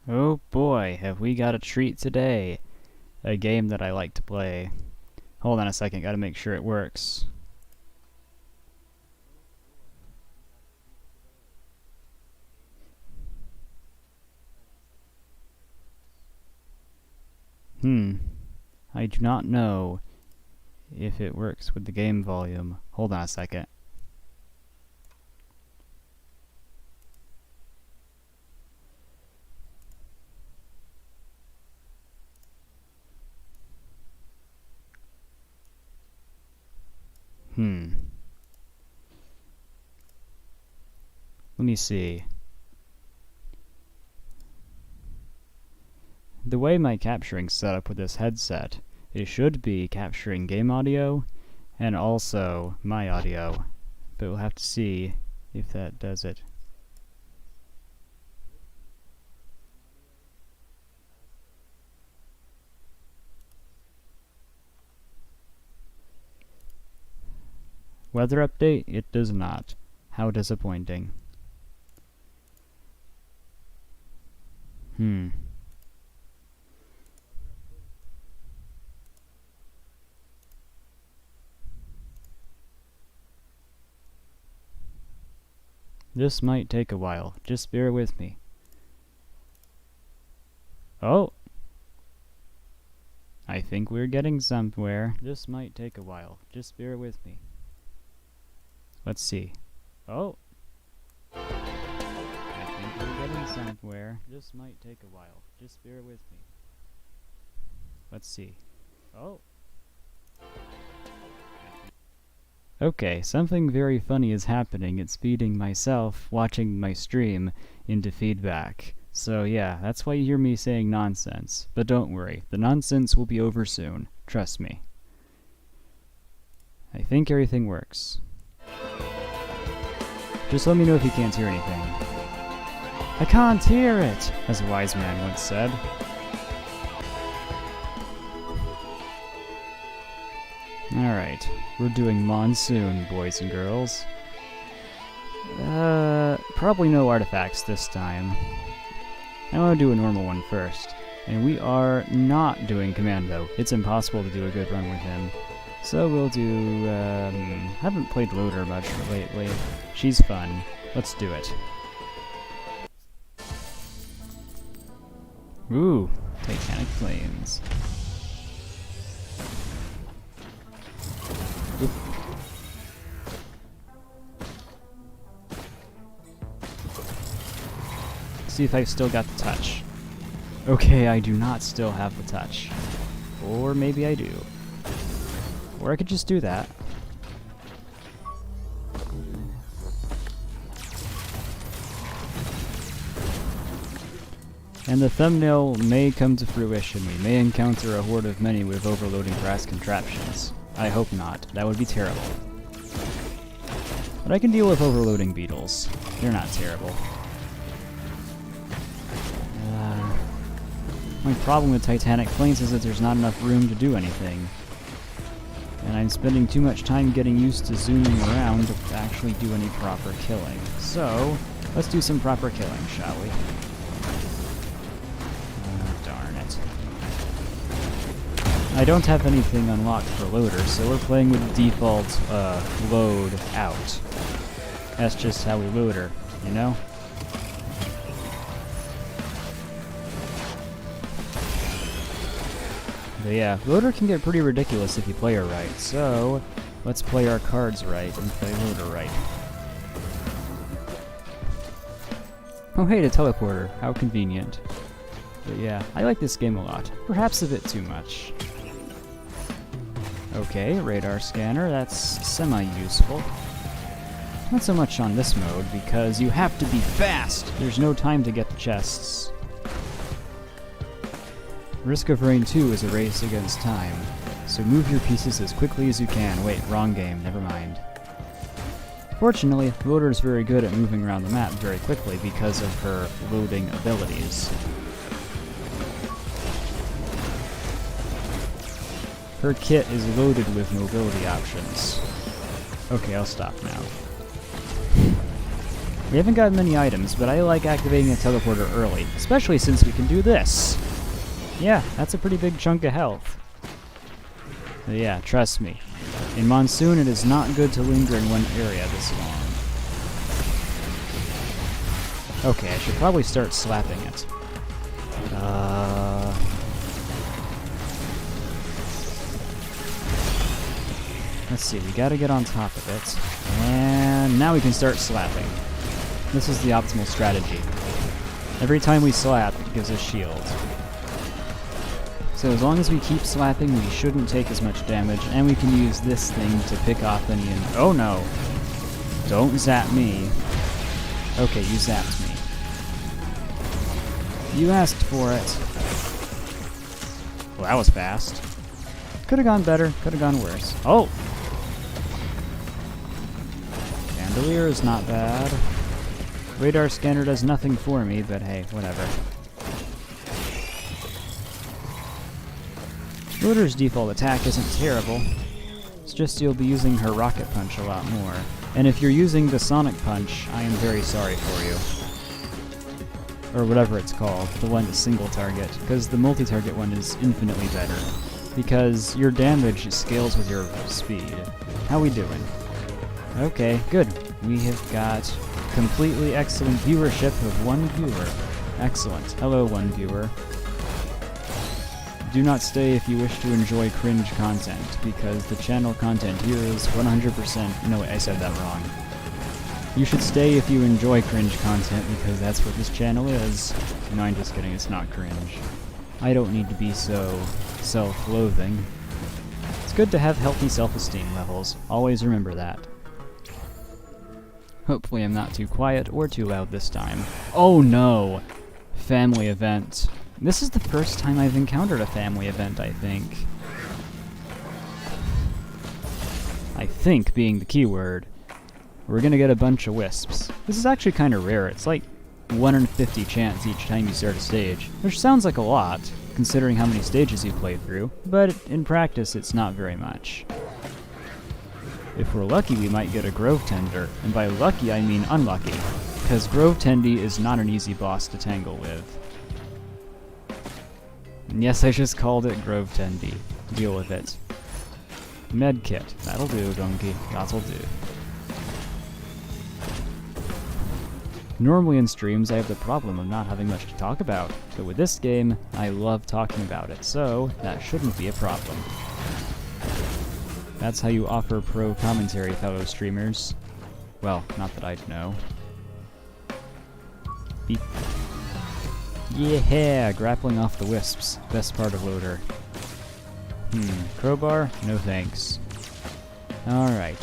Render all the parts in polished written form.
Oh boy, have we got a treat today. A game that I like to play. Hold on a second, gotta make sure it works. I do not know if it works with the game volume. Hold on a second. Let me see. The way my capturing's set up with this headset, it should be capturing game audio and also my audio, but we'll have to see if that does it. Weather update? It does not. How disappointing. This might take a while. Just bear with me. Oh! I think we're getting somewhere. This might take a while. Just bear with me. Let's see. Oh! I think we're getting somewhere. This might take a while. Just bear with me. Let's see. Oh! Okay, something very funny is happening. It's feeding myself, watching my stream, into feedback. So yeah, that's why you hear me saying nonsense. But don't worry, the nonsense will be over soon. Trust me. I think everything works. Just let me know if you can't hear anything. I can't hear it, as a wise man once said. Alright, we're doing Monsoon, boys and girls. Probably no artifacts this time. I want to do a normal one first. And we are not doing Commando. It's impossible to do a good run with him. So we'll do, haven't played Loader much lately. She's fun. Let's do it. Ooh, Titanic Plains. Oop. See if I've still got the touch. Okay, I do not still have the touch. Or maybe I do. Or I could just do that. And the thumbnail may come to fruition. We may encounter a horde of many with overloading brass contraptions. I hope not. That would be terrible. But I can deal with overloading beetles. They're not terrible. My problem with Titanic Plains is that there's not enough room to do anything. And I'm spending too much time getting used to zooming around to actually do any proper killing. So, let's do some proper killing, shall we? Darn it. I don't have anything unlocked for Loader, so we're playing with the default load out. That's just how we load her, you know? But yeah, Loader can get pretty ridiculous if you play her right, so let's play our cards right and play Loader right. Oh hey, the teleporter. How convenient. But yeah, I like this game a lot. Perhaps a bit too much. Okay, radar scanner, that's semi-useful. Not so much on this mode, because you have to be fast! There's no time to get the chests. Risk of Rain 2 is a race against time, so move your pieces as quickly as you can. Wait, wrong game, never mind. Fortunately, Loader is very good at moving around the map very quickly because of her loading abilities. Her kit is loaded with mobility options. Okay, I'll stop now. We haven't got many items, but I like activating a teleporter early, especially since we can do this. Yeah, that's a pretty big chunk of health. So yeah, trust me. In Monsoon, it is not good to linger in one area this long. Okay, I should probably start slapping it. Let's see, we gotta get on top of it. And now we can start slapping. This is the optimal strategy. Every time we slap, it gives us shield. So as long as we keep slapping, we shouldn't take as much damage, and we can use this thing to pick off any... Oh no! Don't zap me. Okay, you zapped me. You asked for it. Well, that was fast. Could have gone better, could have gone worse. Oh! Chandelier is not bad. Radar scanner does nothing for me, but hey, whatever. Loader's default attack isn't terrible. It's just you'll be using her rocket punch a lot more. And if you're using the sonic punch, I am very sorry for you. Or whatever it's called, the one that's single target, because the multi-target one is infinitely better. Because your damage scales with your speed. How we doing? Okay, good. We have got completely excellent viewership of one viewer. Excellent. Hello, one viewer. Do not stay if you wish to enjoy cringe content, because the channel content here is 100%... No, wait, I said that wrong. You should stay if you enjoy cringe content, because that's what this channel is. No, I'm just kidding, it's not cringe. I don't need to be so self-loathing. It's good to have healthy self-esteem levels. Always remember that. Hopefully I'm not too quiet or too loud this time. Oh no! Family event. This is the first time I've encountered a family event, I think. I think being the keyword. We're gonna get a bunch of wisps. This is actually kind of rare. It's like 1 in 50 chance each time you start a stage, which sounds like a lot, considering how many stages you play through, but in practice it's not very much. If we're lucky, we might get a Grove Tender, and by lucky I mean unlucky, because Grove Tendy is not an easy boss to tangle with. And yes, I just called it Grove Tendy. Deal with it. Medkit. That'll do, donkey. That'll do. Normally in streams, I have the problem of not having much to talk about, but with this game, I love talking about it, so that shouldn't be a problem. That's how you offer pro commentary, fellow streamers. Well, not that I'd know. Beep. Yeah, grappling off the wisps. Best part of Loader. Crowbar? No thanks. Alright.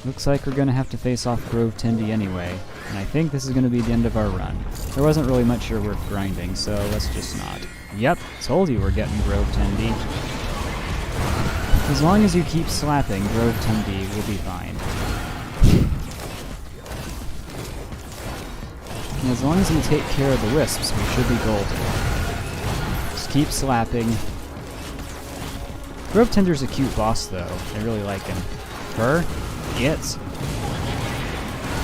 Looks like we're gonna have to face off Grove Tendy anyway, and I think this is gonna be the end of our run. There wasn't really much here worth grinding, so let's just not. Yep, told you we're getting Grove Tendy. As long as you keep slapping, Grove Tendy will be fine. And as long as we take care of the wisps, we should be golden. Just keep slapping. Grove Tender's a cute boss, though. I really like him. Her? It.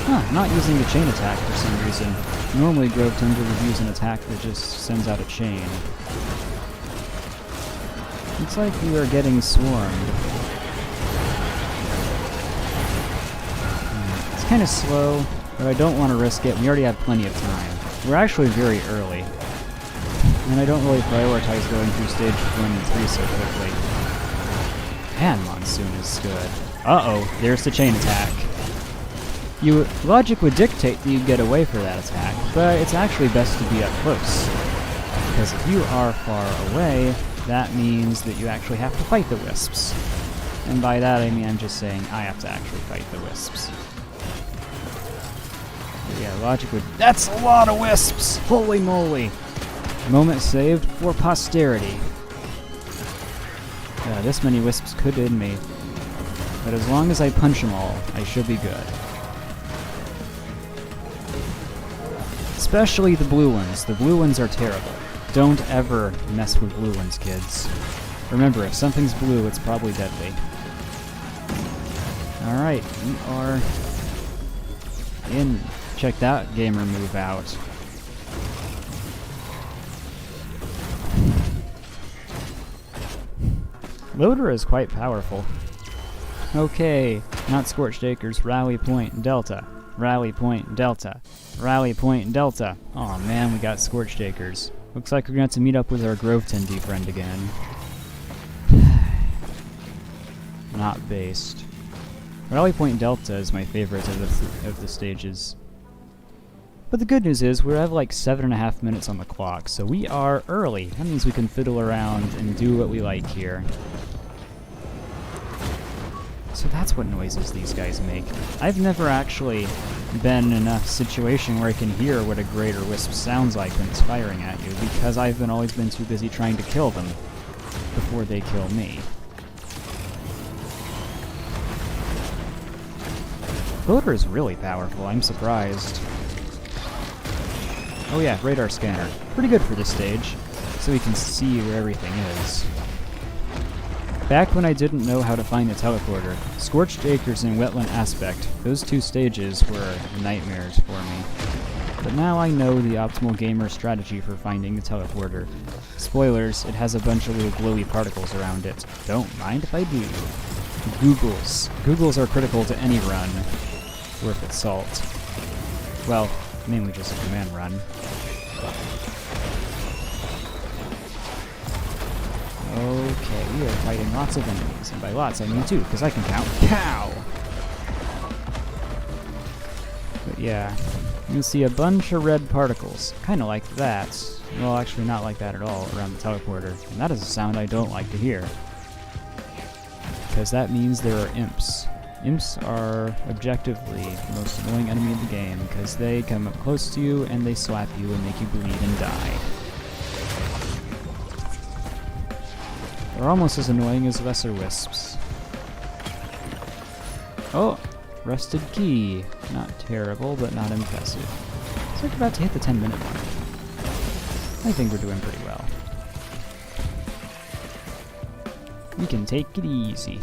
Huh, not using the chain attack for some reason. Normally Grove Tender would use an attack that just sends out a chain. Looks like we are getting swarmed. It's kind of slow, but I don't want to risk it. We already have plenty of time. We're actually very early. And I don't really prioritize going through stage 1 and 3 so quickly. Man, Monsoon is good. Uh-oh, there's the chain attack. Logic would dictate that you get away for that attack, but it's actually best to be up close. Because if you are far away, that means that you actually have to fight the wisps. And by that I mean I'm just saying I have to actually fight the wisps. But yeah, logic would... That's a lot of wisps! Holy moly! Moment saved for posterity. This many wisps could end me. But as long as I punch them all, I should be good. Especially the blue ones. The blue ones are terrible. Don't ever mess with blue ones, kids. Remember, if something's blue, it's probably deadly. Alright, we are in Check that gamer move out. Loader is quite powerful. Okay, not Scorched Acres, Rally Point Delta. Rally Point Delta. Rally Point Delta. Aw man, we got Scorched Acres. Looks like we're gonna have to meet up with our Grove Tendy friend again. Not based. Rally Point Delta is my favorite of the stages. But the good news is we have like 7.5 minutes on the clock, so we are early. That means we can fiddle around and do what we like here. So that's what noises these guys make. I've never actually been in a situation where I can hear what a greater wisp sounds like when it's firing at you, because I've always been too busy trying to kill them before they kill me. Loader is really powerful, I'm surprised. Oh yeah, radar scanner. Pretty good for this stage, so we can see where everything is. Back when I didn't know how to find the teleporter, Scorched Acres and Wetland Aspect, those two stages were nightmares for me. But now I know the optimal gamer strategy for finding the teleporter. Spoilers, it has a bunch of little glowy particles around it. Don't mind if I do. Googles. Googles are critical to any run, worth its salt. Well, mainly just a command run. Okay, we are fighting lots of enemies, and by lots I mean 2, because I can count cow! But yeah, you'll see a bunch of red particles, kinda like that. Well, actually not like that at all, around the teleporter, and that is a sound I don't like to hear. Because that means there are imps. Imps are objectively the most annoying enemy in the game, because they come up close to you and they slap you and make you bleed and die. They're almost as annoying as lesser wisps. Oh! Rusted key. Not terrible, but not impressive. It's like about to hit the 10-minute mark. I think we're doing pretty well. We can take it easy.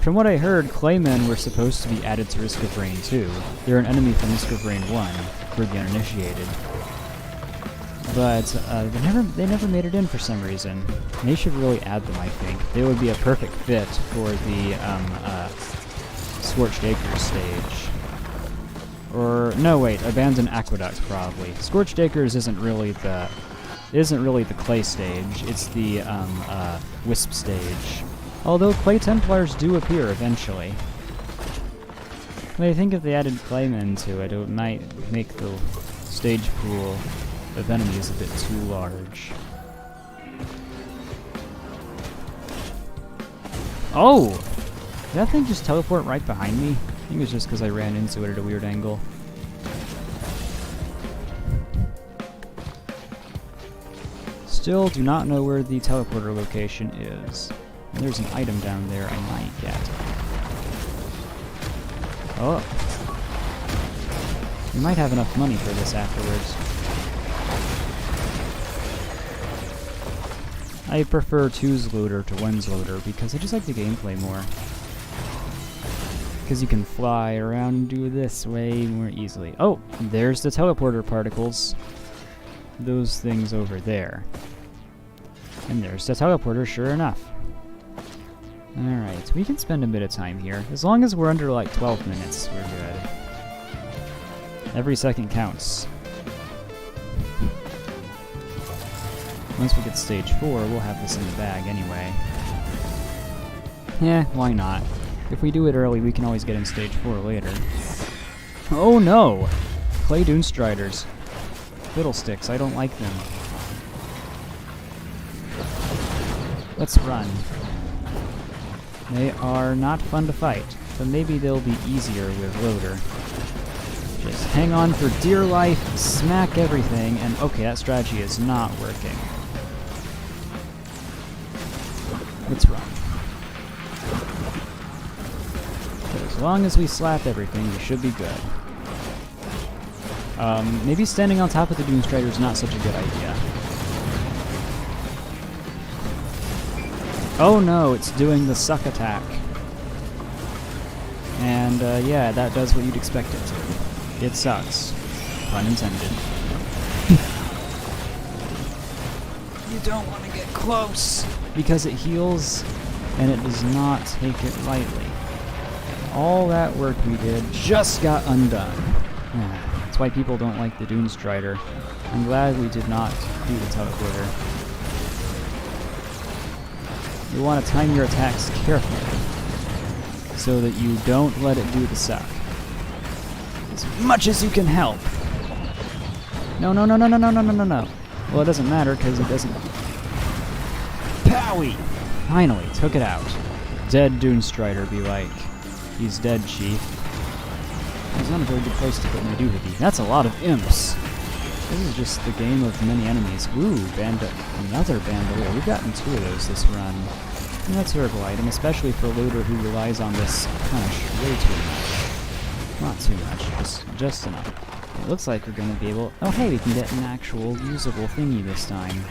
From what I heard, Claymen were supposed to be added to Risk of Rain 2. They're an enemy from Risk of Rain 1, for the uninitiated. But they never made it in for some reason. They should really add them, I think. They would be a perfect fit for the Scorched Acres stage. Or no, wait, Abandoned Aqueduct probably. Scorched Acres isn't really the clay stage. It's the wisp stage. Although clay Templars do appear eventually. I think if they added Claymen to it, it might make the stage pool of enemies a bit too large. Oh! Did that thing just teleport right behind me? I think it was just because I ran into it at a weird angle. Still do not know where the teleporter location is. And there's an item down there I might get. Oh. We might have enough money for this afterwards. I prefer 2's loader to 1's loader because I just like the gameplay more. Because you can fly around and do this way more easily. Oh, there's the teleporter particles. Those things over there. And there's the teleporter, sure enough. Alright, we can spend a bit of time here. As long as we're under like 12 minutes, we're good. Every second counts. Once we get stage 4, we'll have this in the bag anyway. Yeah, why not? If we do it early, we can always get in stage 4 later. Oh no! Clay Dune Striders. Fiddlesticks, I don't like them. Let's run. They are not fun to fight, but maybe they'll be easier with loader. Just hang on for dear life, smack everything, and okay, that strategy is not working. Let's run. But as long as we slap everything, we should be good. Maybe standing on top of the Doom Strider is not such a good idea. Oh no, it's doing the suck attack. And yeah, that does what you'd expect it to. It sucks. Pun intended. You don't want to get close! Because it heals, and it does not take it lightly. All that work we did just got undone. That's why people don't like the Dune Strider. I'm glad we did not do the teleporter. You want to time your attacks carefully, so that you don't let it do the suck. As much as you can help. No, no, no, no, no, no, no, no, no, no. Well, it doesn't matter, because it doesn't... Powie! Finally, took it out. Dead Dune Strider be like. He's dead, Chief. It's not a very good place to put my doohickey. That's a lot of imps. This is just the game of many enemies. Ooh, another bandolier. We've gotten 2 of those this run. Not a terrible item, especially for a loader who relies on this punch way too much. Not too much, just enough. It looks like we're going to be able... Oh hey, we can get an actual usable thingy this time.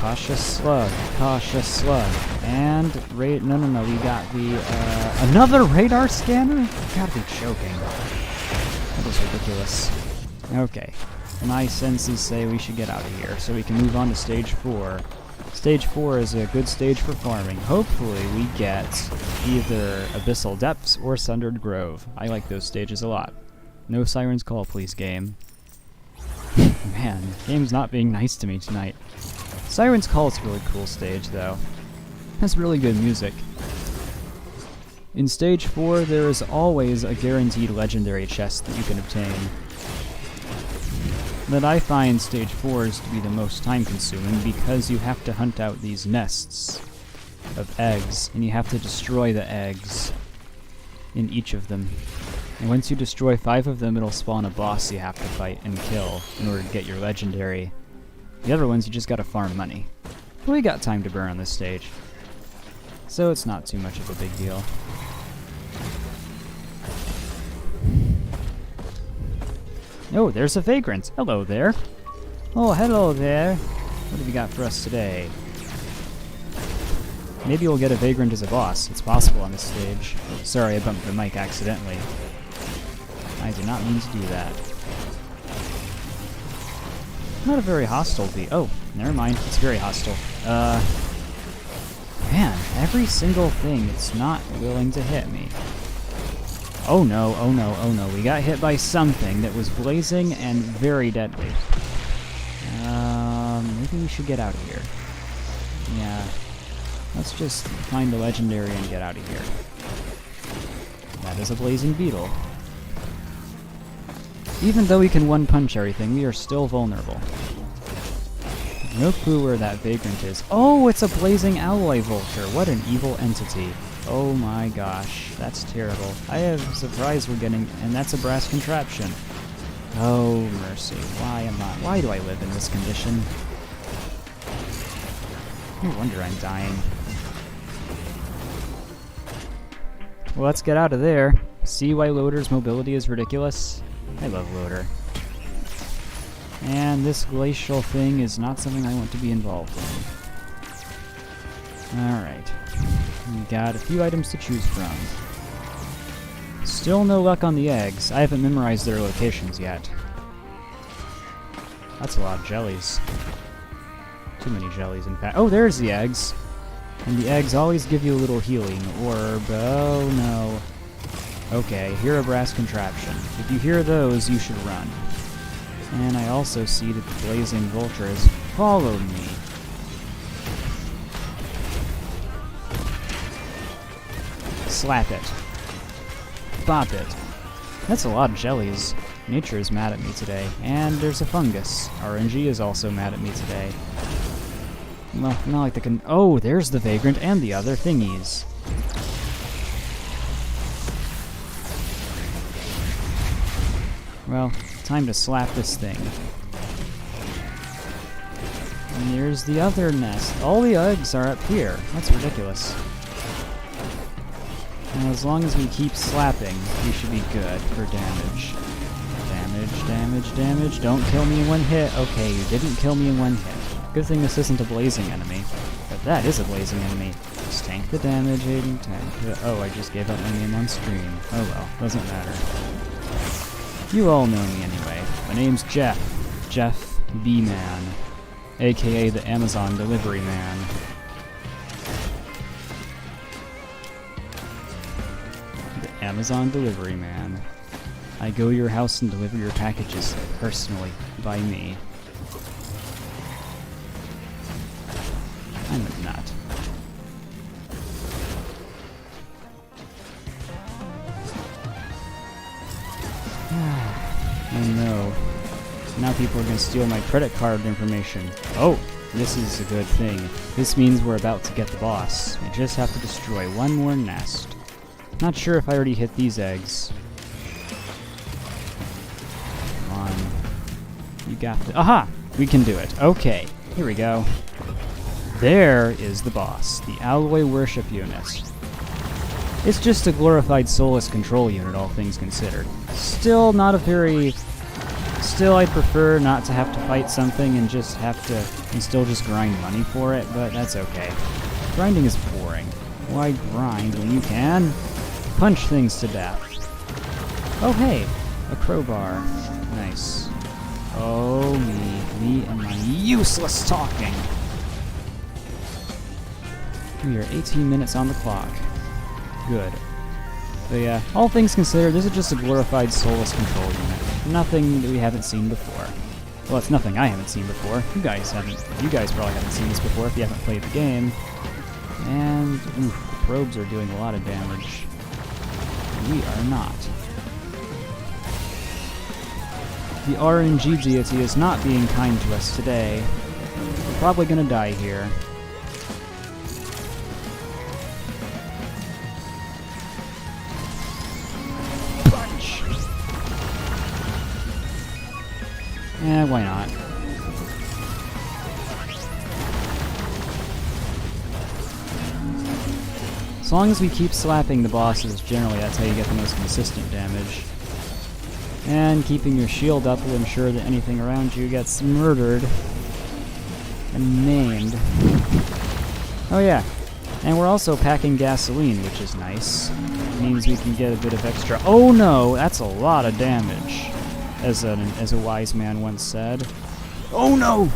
Cautious slug, cautious slug. And, no, we got the, another radar scanner? You gotta be joking. That was ridiculous. Okay. My senses say we should get out of here, so we can move on to stage 4. Stage 4 is a good stage for farming. Hopefully we get either Abyssal Depths or Sundered Grove. I like those stages a lot. No Siren's Call, please, game. Man, game's not being nice to me tonight. Siren's Call is a really cool stage, though. Has really good music. In stage 4, there is always a guaranteed legendary chest that you can obtain. But I find stage 4s to be the most time-consuming because you have to hunt out these nests of eggs, and you have to destroy the eggs in each of them. And once you destroy 5 of them, it'll spawn a boss you have to fight and kill in order to get your legendary. The other ones, you just gotta farm money. But we got time to burn on this stage, so it's not too much of a big deal. Oh, there's a vagrant. Hello there. Oh, hello there. What have you got for us today? Maybe we'll get a vagrant as a boss. It's possible on this stage. Sorry, I bumped the mic accidentally. I did not mean to do that. Not a very hostile beat. Oh, never mind. It's very hostile. Man, every single thing it's not willing to hit me. Oh no, oh no, oh no. We got hit by something that was blazing and very deadly. Maybe we should get out of here. Yeah. Let's just find a legendary and get out of here. That is a blazing beetle. Even though we can one-punch everything, we are still vulnerable. No clue where that vagrant is. Oh, it's a blazing alloy vulture. What an evil entity. Oh my gosh, that's terrible. I am surprised we're getting... And that's a brass contraption. Oh, mercy. Why do I live in this condition? No wonder I'm dying. Well, let's get out of there. See why Loader's mobility is ridiculous? I love Loader. And this glacial thing is not something I want to be involved in. Alright. We got a few items to choose from. Still no luck on the eggs. I haven't memorized their locations yet. That's a lot of jellies. Too many jellies, in fact. Oh, there's the eggs! And the eggs always give you a little healing orb. Oh no. Okay, hear a brass contraption. If you hear those, you should run. And I also see that the blazing vulture has followed me. Slap it. Bop it. That's a lot of jellies. Nature is mad at me today. And there's a fungus. RNG is also mad at me today. Well, not like the oh, there's the vagrant and the other thingies. Well, time to slap this thing. And there's the other nest. All the eggs are up here. That's ridiculous. And as long as we keep slapping, we should be good for damage. Damage, damage, damage. Don't kill me in one hit. Okay, you didn't kill me in one hit. Good thing this isn't a blazing enemy. But That is a blazing enemy. Just tank the damage, aiding tank. Oh, I just gave out my name on stream. Oh well, doesn't matter. You all know me anyway. My name's Jeff. Jeff B-Man. AKA the Amazon Delivery Man. The Amazon Delivery Man. I go to your house and deliver your packages personally, by me. I'm a nut. Oh no. Now people are going to steal my credit card information. Oh, this is a good thing. This means we're about to get the boss. We just have to destroy one more nest. Not sure if I already hit these eggs. Come on. You got to— aha! We can do it. Okay, here we go. There is the boss, the Alloy Worship Unit. It's just a glorified soulless control unit, all things considered. Still not a very... Still, I'd prefer not to have to fight something and just have to... and still just grind money for it, but that's okay. Grinding is boring. Why grind when you can punch things to death? Oh hey, a crowbar. Nice. Oh me and my useless talking. We are 18 minutes on the clock. Good. But yeah, all things considered, this is just a glorified soulless control unit. Nothing that we haven't seen before. Well, it's nothing I haven't seen before. You guys probably haven't seen this before if you haven't played the game. And, oof, the probes are doing a lot of damage. We are not. The RNG deity is not being kind to us today. We're probably gonna die here. Eh, why not? As long as we keep slapping the bosses, generally that's how you get the most consistent damage. And keeping your shield up will ensure that anything around you gets murdered and maimed. Oh yeah, and we're also packing gasoline, which is nice. It means we can get a bit of extra— oh no, that's a lot of damage. As a wise man once said. Oh no!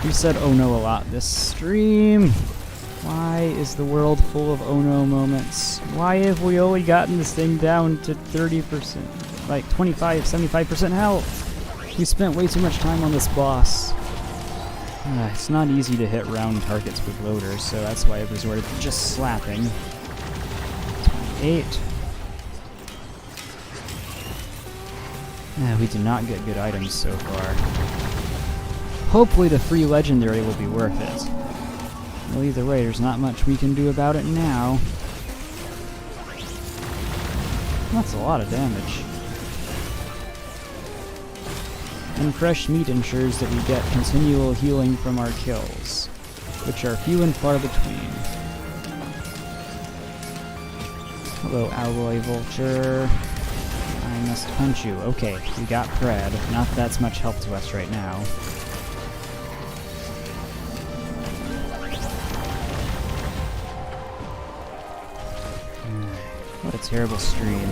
You said oh no a lot this stream. Why is the world full of oh no moments? Why have we only gotten this thing down to 30%, like 25, 75% health? We spent way too much time on this boss. It's not easy to hit round targets with loaders, so that's why I've resorted to just slapping. 28. We did not get good items so far. Hopefully the free legendary will be worth it. Well, either way, there's not much we can do about it now. That's a lot of damage. And fresh meat ensures that we get continual healing from our kills, which are few and far between. Hello, Alloy Vulture. I must punch you. Okay, we got Pred. Not that that's much help to us right now. What a terrible stream.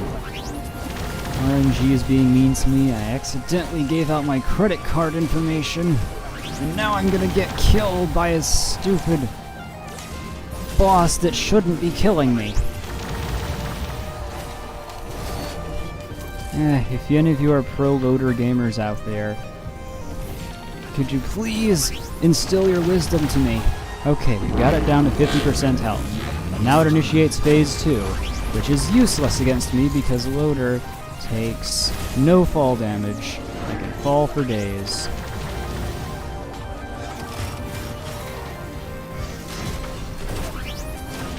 RNG is being mean to me. I accidentally gave out my credit card information. And now I'm gonna get killed by a stupid boss that shouldn't be killing me. If any of you are pro loader gamers out there, could you please instill your wisdom to me? Okay, we got it down to 50% health. And now it initiates phase 2, which is useless against me because loader takes no fall damage. I can fall for days.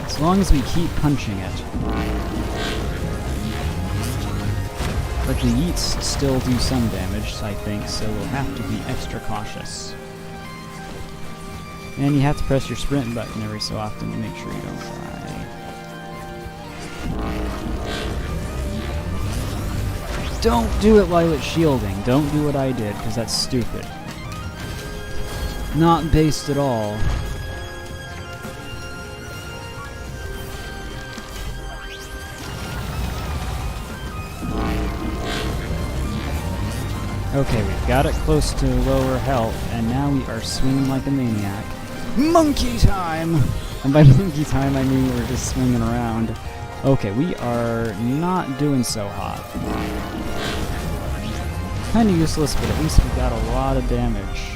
As long as we keep punching it. But the yeets still do some damage, I think, so we'll have to be extra cautious. And you have to press your sprint button every so often to make sure you don't die. Don't do it while it's shielding. Don't do what I did, because that's stupid. Not based at all. Okay, we've got it close to lower health, and now we are swinging like a maniac. Monkey time! And by monkey time, I mean we're just swinging around. Okay, we are not doing so hot. Kinda useless, but at least we got a lot of damage.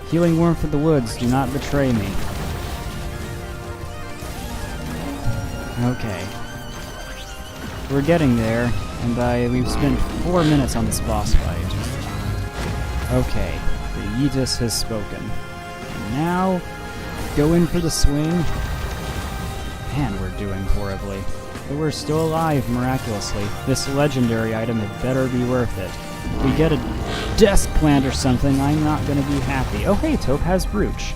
Healing Warmth of the Woods, do not betray me. Okay. We're getting there, and we've spent 4 minutes on this boss fight. Okay, the Aegis has spoken. And now, go in for the swing. Man, we're doing horribly. But we're still alive, miraculously. This legendary item had better be worth it. If we get a desk plant or something, I'm not gonna be happy. Oh hey, Topaz Brooch.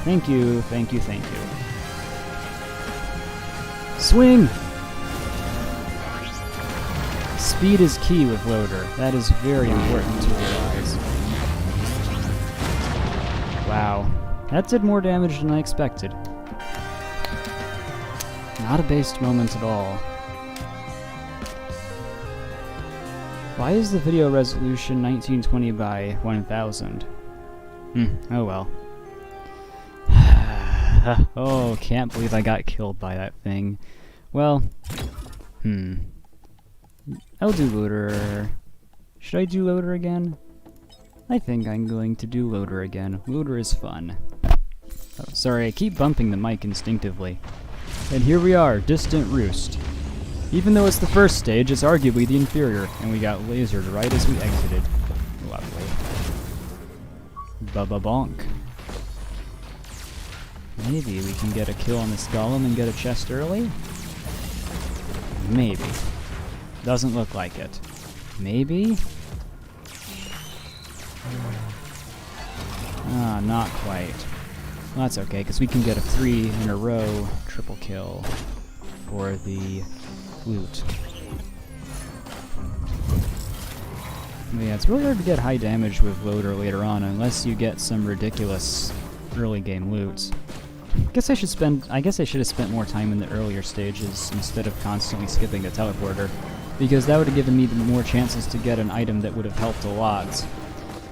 Thank you, thank you, thank you. Swing! Speed is key with Loader. That is very important to realize. Wow. That did more damage than I expected. Not a based moment at all. Why is the video resolution 1920 by 1000? Oh well. Oh, can't believe I got killed by that thing. Well, I'll do Loader. Should I do Loader again? I think I'm going to do Loader again. Loader is fun. Oh, sorry, I keep bumping the mic instinctively. And here we are, Distant Roost. Even though it's the first stage, it's arguably the inferior, and we got lasered right as we exited. Lovely. Bubba bonk. Maybe we can get a kill on this golem and get a chest early? Maybe. Doesn't look like it. Maybe? Ah, not quite. Well, that's okay, because we can get a 3 in a row triple kill for the loot. But yeah, it's really hard to get high damage with Loader later on unless you get some ridiculous early game loot. I guess I should have spent more time in the earlier stages instead of constantly skipping the teleporter, because that would have given me more chances to get an item that would have helped a lot.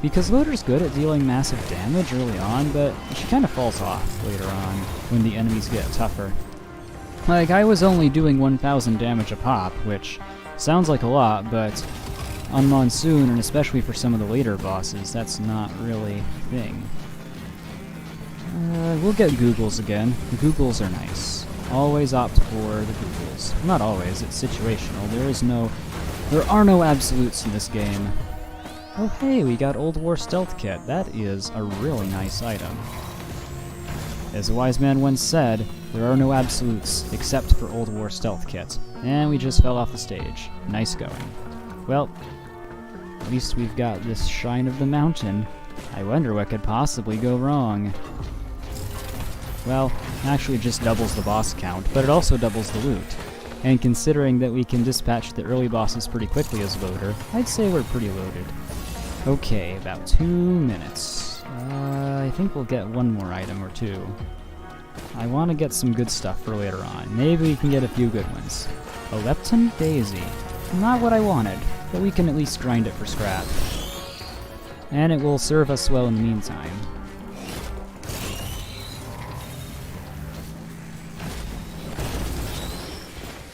Because Loader's good at dealing massive damage early on, but she kind of falls off later on when the enemies get tougher. Like, I was only doing 1000 damage a pop, which sounds like a lot, but on Monsoon, and especially for some of the later bosses, that's not really a thing. We'll get Googles again. The Googles are nice. Always opt for the Googles. Not always, it's situational. There are no absolutes in this game. Oh hey, we got Old War Stealth Kit. That is a really nice item. As a wise man once said, there are no absolutes except for Old War Stealth Kit. And we just fell off the stage. Nice going. Well, at least we've got this Shrine of the Mountain. I wonder what could possibly go wrong. Well, actually it just doubles the boss count, but it also doubles the loot. And considering that we can dispatch the early bosses pretty quickly as Loader, I'd say we're pretty loaded. Okay, about 2 minutes. I think we'll get one more item or two. I want to get some good stuff for later on. Maybe we can get a few good ones. A Lepton Daisy. Not what I wanted, but we can at least grind it for scrap. And it will serve us well in the meantime.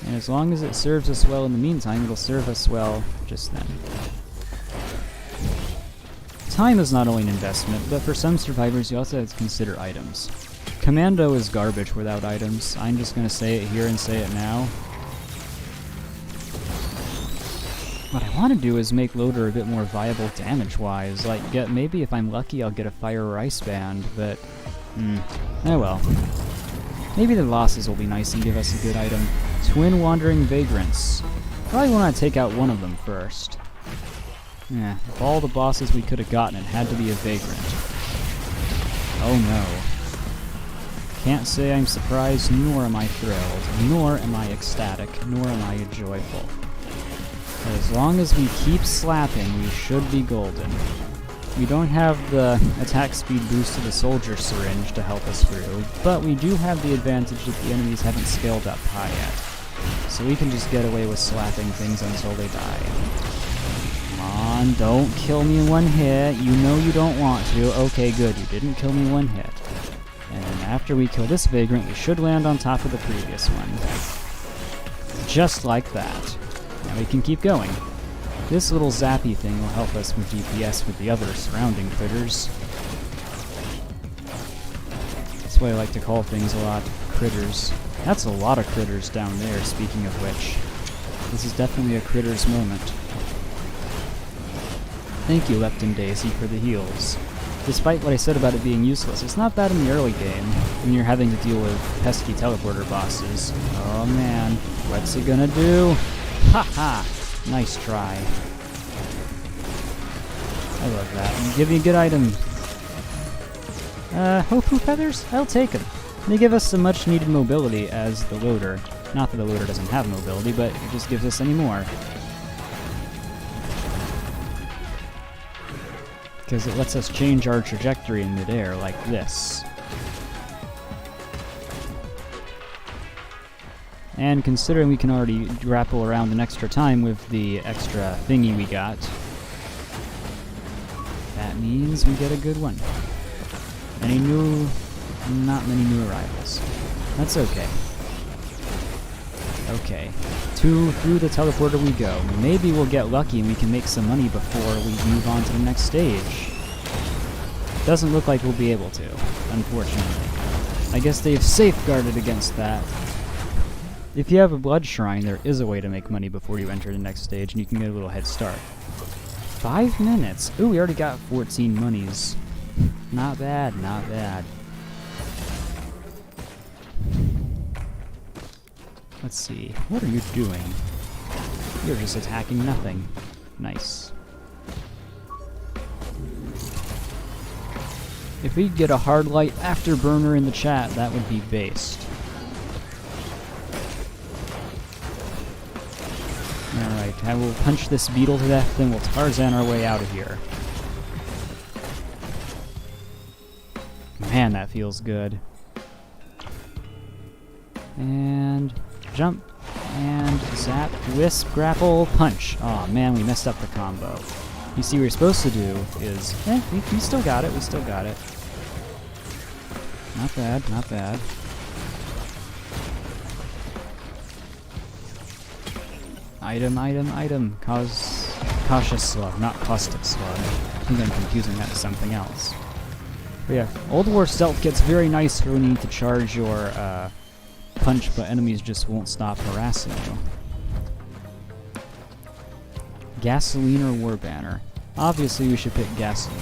And as long as it serves us well in the meantime, it'll serve us well just then. Time is not only an investment, but for some survivors you also have to consider items. Commando is garbage without items. I'm just gonna say it here and say it now. What I want to do is make Loader a bit more viable damage-wise. Like, maybe if I'm lucky I'll get a Fire or Ice Band, but... oh well. Maybe the losses will be nice and give us a good item. Twin Wandering Vagrants. Probably want to take out one of them first. Yeah, of all the bosses we could have gotten, it had to be a Vagrant. Oh no. Can't say I'm surprised, nor am I thrilled, nor am I ecstatic, nor am I joyful. But as long as we keep slapping, we should be golden. We don't have the attack speed boost to the soldier syringe to help us through, but we do have the advantage that the enemies haven't scaled up high yet. So we can just get away with slapping things until they die. Come on, don't kill me in one hit. You know you don't want to. Okay, good, you didn't kill me in one hit. And after we kill this Vagrant, we should land on top of the previous one. Just like that. Now we can keep going. This little zappy thing will help us with DPS with the other surrounding critters. That's why I like to call things a lot critters. That's a lot of critters down there, speaking of which. This is definitely a critters moment. Thank you, Lepton Daisy, for the heals. Despite what I said about it being useless, it's not bad in the early game, when you're having to deal with pesky teleporter bosses. Oh man, what's it gonna do? Haha! Nice try. I love that. Give me a good item. Hopu feathers? I'll take them. They give us some much needed mobility as the loader. Not that the loader doesn't have mobility, but it just gives us any more. Because it lets us change our trajectory in midair like this. And considering we can already grapple around an extra time with the extra thingy we got, that means we get a good one. Not many new arrivals. That's okay. Okay, through the teleporter we go. Maybe we'll get lucky and we can make some money before we move on to the next stage. Doesn't look like we'll be able to, unfortunately. I guess they've safeguarded against that. If you have a blood shrine, there is a way to make money before you enter the next stage, and you can get a little head start. 5 minutes? Ooh, we already got 14 monies. Not bad, not bad. Let's see, what are you doing? You're just attacking nothing. Nice. If we get a hard light afterburner in the chat, that would be based. Alright, I will punch this beetle to death, then we'll Tarzan our way out of here. Man, that feels good. And jump, and zap, wisp, grapple, punch. Aw, oh, man, we messed up the combo. You see what we're supposed to do is... we still got it, we still got it. Not bad, not bad. Item, item, item. Cautious slug, not caustic slug. I think I'm confusing that to something else. But yeah, Old War stealth gets very nice for when you need to charge your punch, but enemies just won't stop harassing you. Gasoline or War Banner? Obviously we should pick Gasoline.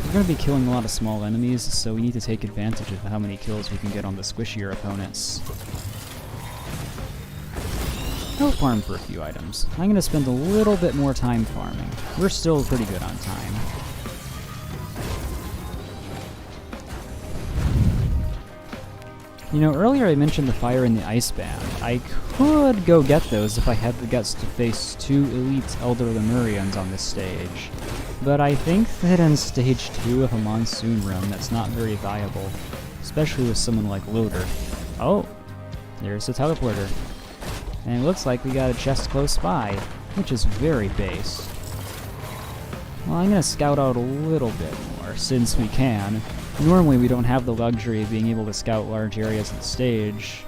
We're going to be killing a lot of small enemies, so we need to take advantage of how many kills we can get on the squishier opponents. I'll farm for a few items. I'm going to spend a little bit more time farming. We're still pretty good on time. You know, earlier I mentioned the fire and the ice band. I could go get those if I had the guts to face 2 elite Elder Lemurians on this stage. But I think that in stage 2 of a Monsoon run, that's not very viable. Especially with someone like Loader. Oh! There's the teleporter. And it looks like we got a chest close by, which is very based. Well, I'm gonna scout out a little bit more, since we can. Normally we don't have the luxury of being able to scout large areas of the stage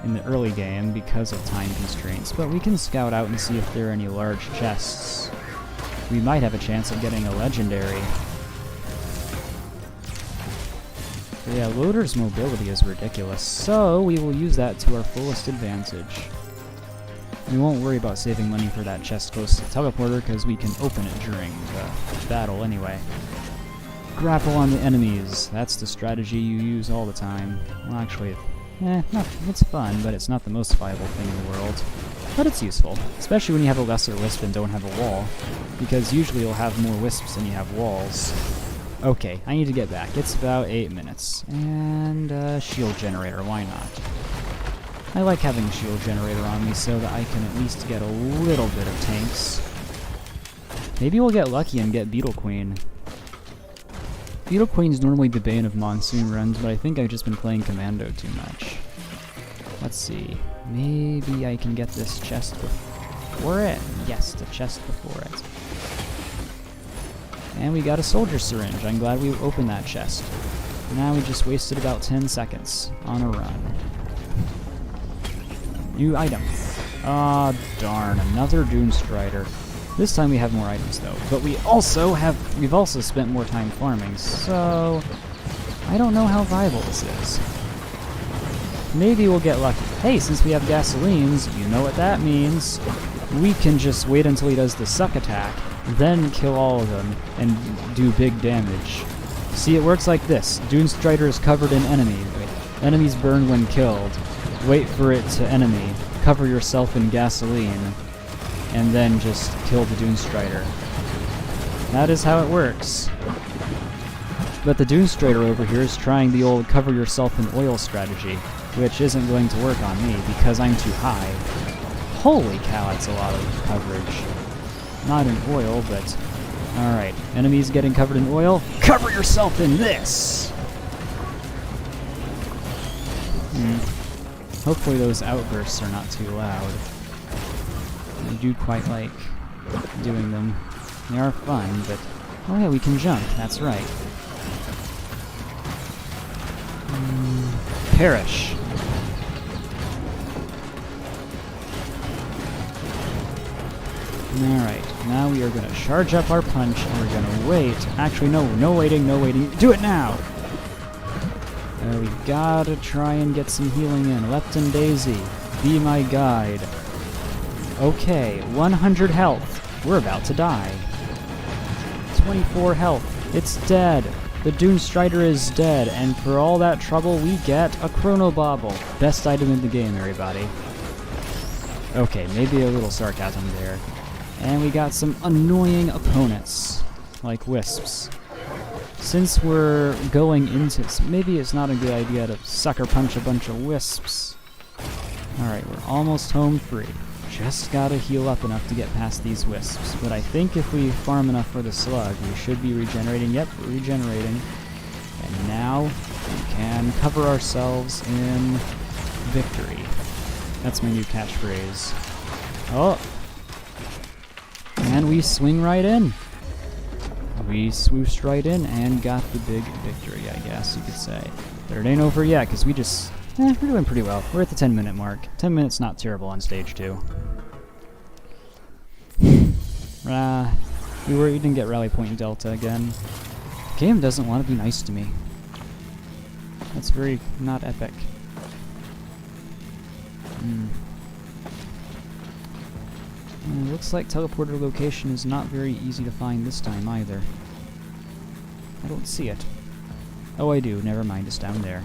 in the early game because of time constraints, but we can scout out and see if there are any large chests. We might have a chance of getting a legendary. But yeah, Loader's mobility is ridiculous, so we will use that to our fullest advantage. We won't worry about saving money for that chest close to the teleporter because we can open it during the battle anyway. Grapple on the enemies. That's the strategy you use all the time. Well, actually, it's fun, but it's not the most viable thing in the world. But it's useful, especially when you have a lesser wisp and don't have a wall, because usually you'll have more wisps than you have walls. Okay, I need to get back. It's about 8 minutes. And, shield generator, why not? I like having a shield generator on me so that I can at least get a little bit of tanks. Maybe we'll get lucky and get Beetle Queen. Beetle Queen's normally the bane of Monsoon runs, but I think I've just been playing Commando too much. Let's see. Maybe I can get this chest before it? Yes, the chest before it. And we got a soldier syringe. I'm glad we opened that chest. Now we just wasted about 10 seconds on a run. New item. Ah, darn, another Doomstrider. This time we have more items though, but we've also spent more time farming, so I don't know how viable this is. Maybe we'll get lucky. Hey, since we have gasolines, you know what that means. We can just wait until he does the suck attack, then kill all of them and do big damage. See, it works like this. Doomstrider is covered in enemy. Enemies burn when killed. Wait for it to enemy. Cover yourself in gasoline. And then just kill the Doomstrider. That is how it works. But the Doomstrider over here is trying the old cover yourself in oil strategy, which isn't going to work on me because I'm too high. Holy cow, that's a lot of coverage. Not in oil, but... Alright, enemies getting covered in oil. Cover yourself in this! Hopefully those outbursts are not too loud. I do quite like doing them. They are fun, but... Oh yeah, we can jump, that's right. Perish. Alright, now we are going to charge up our punch, and we're going to wait. Actually, no waiting, no waiting. Do it now! We gotta try and get some healing in. Lepton Daisy, be my guide. Okay, 100 health. We're about to die. 24 health. It's dead. The Doomstrider is dead, and for all that trouble, we get a Chronobauble. Best item in the game, everybody. Okay, maybe a little sarcasm there. And we got some annoying opponents, like Wisps. Since we're going into... Maybe it's not a good idea to sucker punch a bunch of Wisps. Alright, we're almost home free. Just gotta heal up enough to get past these Wisps. But I think if we farm enough for the slug, we should be regenerating. Yep, we're regenerating. And now we can cover ourselves in victory. That's my new catchphrase. Oh! And we swing right in. We swooshed right in and got the big victory, I guess you could say. But it ain't over yet, because we just... we're doing pretty well. We're at the 10-minute mark. 10 minutes not terrible on stage 2. We didn't get Rally Point Delta again. The game doesn't want to be nice to me. That's very not epic. Looks like teleporter location is not very easy to find this time either. I don't see it. Oh, I do. Never mind. It's down there.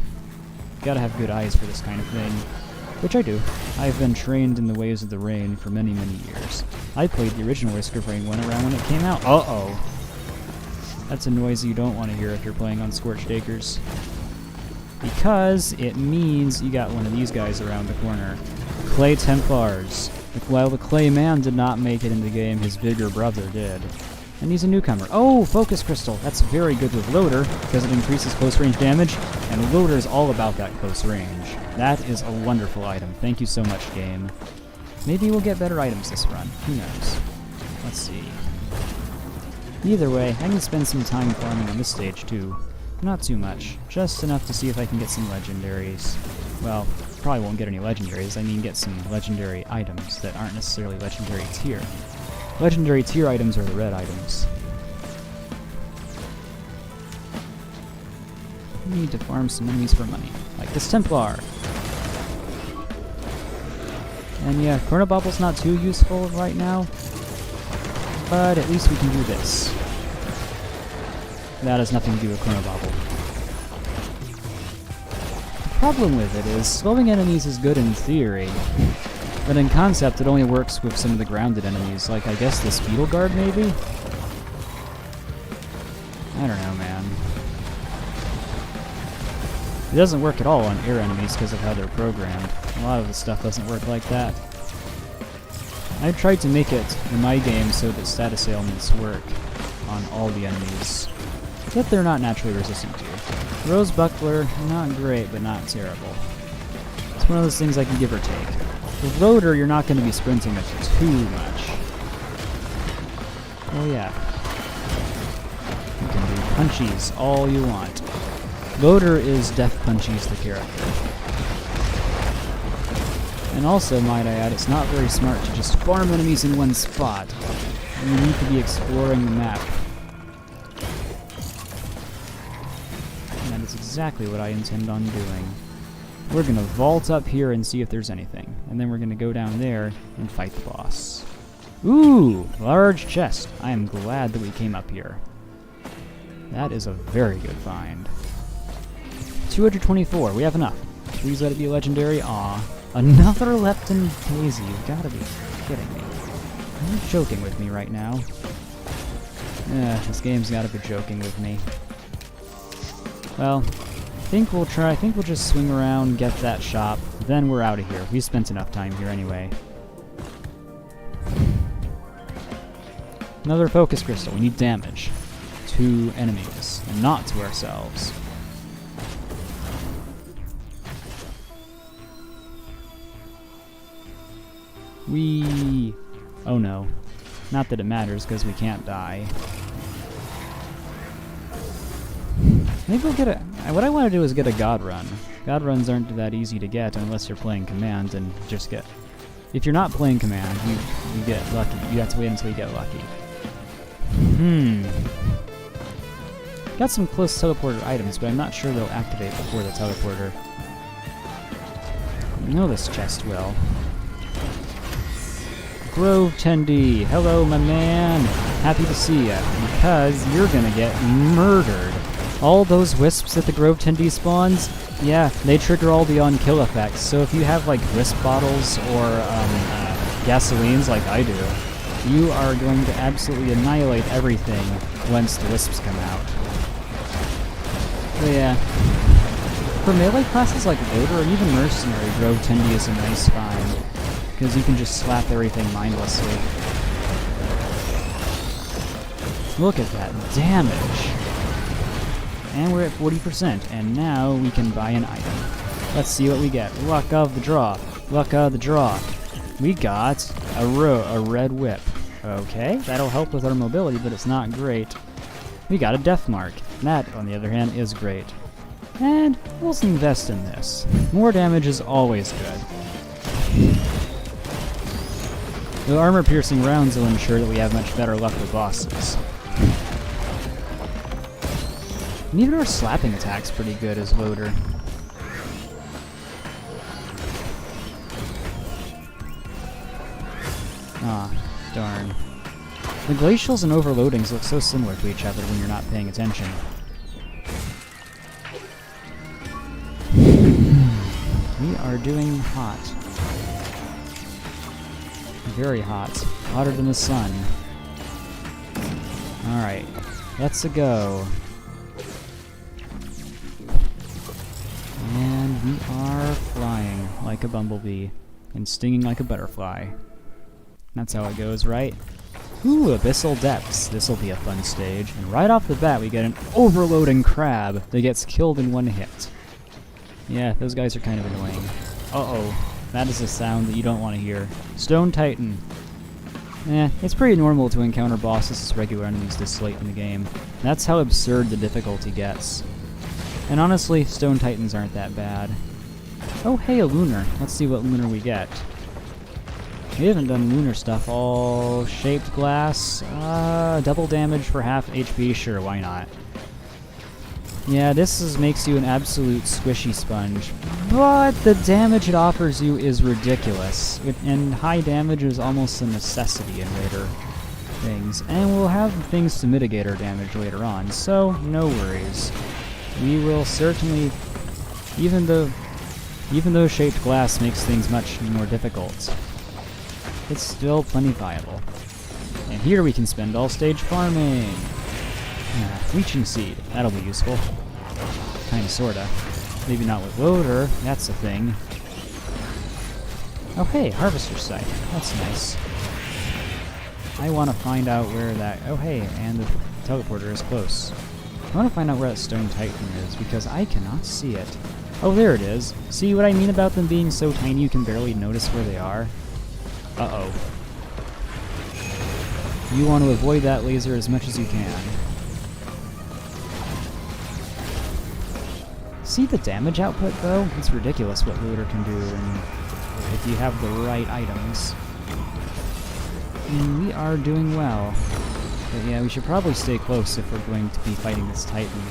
Gotta have good eyes for this kind of thing. Which I do. I've been trained in the ways of the rain for many, many years. I played the original Risk of Rain 1 around when it came out. Uh-oh. That's a noise you don't want to hear if you're playing on Scorched Acres. Because it means you got one of these guys around the corner. Clay Templars. While the Clay Man did not make it in the game, his bigger brother did. And he's a newcomer. Oh, Focus Crystal! That's very good with Loader, because it increases close range damage, and Loader is all about that close range. That is a wonderful item. Thank you so much, game. Maybe we'll get better items this run. Who knows? Let's see. Either way, I can spend some time farming on this stage, too. Not too much. Just enough to see if I can get some legendaries. Well, probably won't get any legendaries. I mean, get some legendary items that aren't necessarily legendary tier. Legendary tier items are the red items. We need to farm some enemies for money, like this Templar. And yeah, Chronobauble's not too useful right now, but at least we can do this. That has nothing to do with Chronobauble. The problem with it is, slowing enemies is good in theory, but in concept it only works with some of the grounded enemies, like I guess this Beetle Guard maybe? I don't know, man. It doesn't work at all on air enemies because of how they're programmed. A lot of the stuff doesn't work like that. I've tried to make it in my game so that status ailments work on all the enemies. that they're not naturally resistant to. Rose Buckler, not great, but not terrible. It's one of those things I can give or take. With Loader, you're not going to be sprinting it too much. Oh yeah. You can do punchies all you want. Loader is Death Punchies the character. And also, might I add, it's not very smart to just farm enemies in one spot. You need to be exploring the map. And that is exactly what I intend on doing. We're going to vault up here and see if there's anything. And then we're going to go down there and fight the boss. Ooh! Large chest. I am glad that we came up here. That is a very good find. 224. We have enough. Please let it be legendary. Aw. Another Lepton Daisy. You've got to be kidding me. Are you joking with me right now? This game's got to be joking with me. Well, I think we'll just swing around, get that shop, then we're out of here. We spent enough time here anyway. Another focus crystal. We need damage to enemies, and not to ourselves. Whee! Oh no. Not that it matters, because we can't die. Maybe we'll get a... What I want to do is get a God Run. God Runs aren't that easy to get unless you're playing Command, and just get... If you're not playing Command, you get lucky. You have to wait until you get lucky. Got some close teleporter items, but I'm not sure they'll activate before the teleporter. I know this chest will. Grove Tendy, hello my man. Happy to see ya, because you're gonna get murdered. All those wisps that the Grove Tendy spawns, yeah, they trigger all the on-kill effects, so if you have like wisp bottles or gasolines like I do, you are going to absolutely annihilate everything once the wisps come out. So yeah, for melee classes like Loader or even Mercenary, Grove Tendy is a nice find, because you can just slap everything mindlessly. Look at that damage! And we're at 40%, and now we can buy an item. Let's see what we get. Luck of the draw. Luck of the draw. We got a red whip. Okay, that'll help with our mobility, but it's not great. We got a death mark. That, on the other hand, is great. And we'll invest in this. More damage is always good. The armor-piercing rounds will ensure that we have much better luck with bosses. And even our slapping attack's pretty good as Loader. Ah, darn. The glacials and overloadings look so similar to each other when you're not paying attention. We are doing hot. Very hot. Hotter than the sun. Alright, let's go. And we are flying like a bumblebee and stinging like a butterfly. That's how it goes, right? Ooh, Abyssal Depths. This'll be a fun stage. And right off the bat, we get an overloading crab that gets killed in one hit. Yeah, those guys are kind of annoying. Uh-oh. That is a sound that you don't want to hear. Stone Titan. It's pretty normal to encounter bosses as regular enemies this late in the game. That's how absurd the difficulty gets. And honestly, Stone Titans aren't that bad. Oh hey, a Lunar. Let's see what Lunar we get. We haven't done Lunar stuff all. Shaped glass. Double damage for half HP. Sure, why not? Yeah, this makes you an absolute squishy sponge. But the damage it offers you is ridiculous. And high damage is almost a necessity in later things. And we'll have things to mitigate our damage later on, so no worries. We will certainly, even though shaped glass makes things much more difficult, it's still plenty viable. And here we can spend all stage farming. Leeching Seed, that'll be useful. Kinda sorta. Maybe not with Loader, that's a thing. Oh hey, Harvester's Site, that's nice. I want to find out where that... Oh hey, and the teleporter is close. I want to find out where that stone titan is, because I cannot see it. Oh, there it is. See what I mean about them being so tiny you can barely notice where they are? Uh-oh. You want to avoid that laser as much as you can. See the damage output, though? It's ridiculous what Looter can do if you have the right items. And we are doing well. But yeah, we should probably stay close if we're going to be fighting this Titan,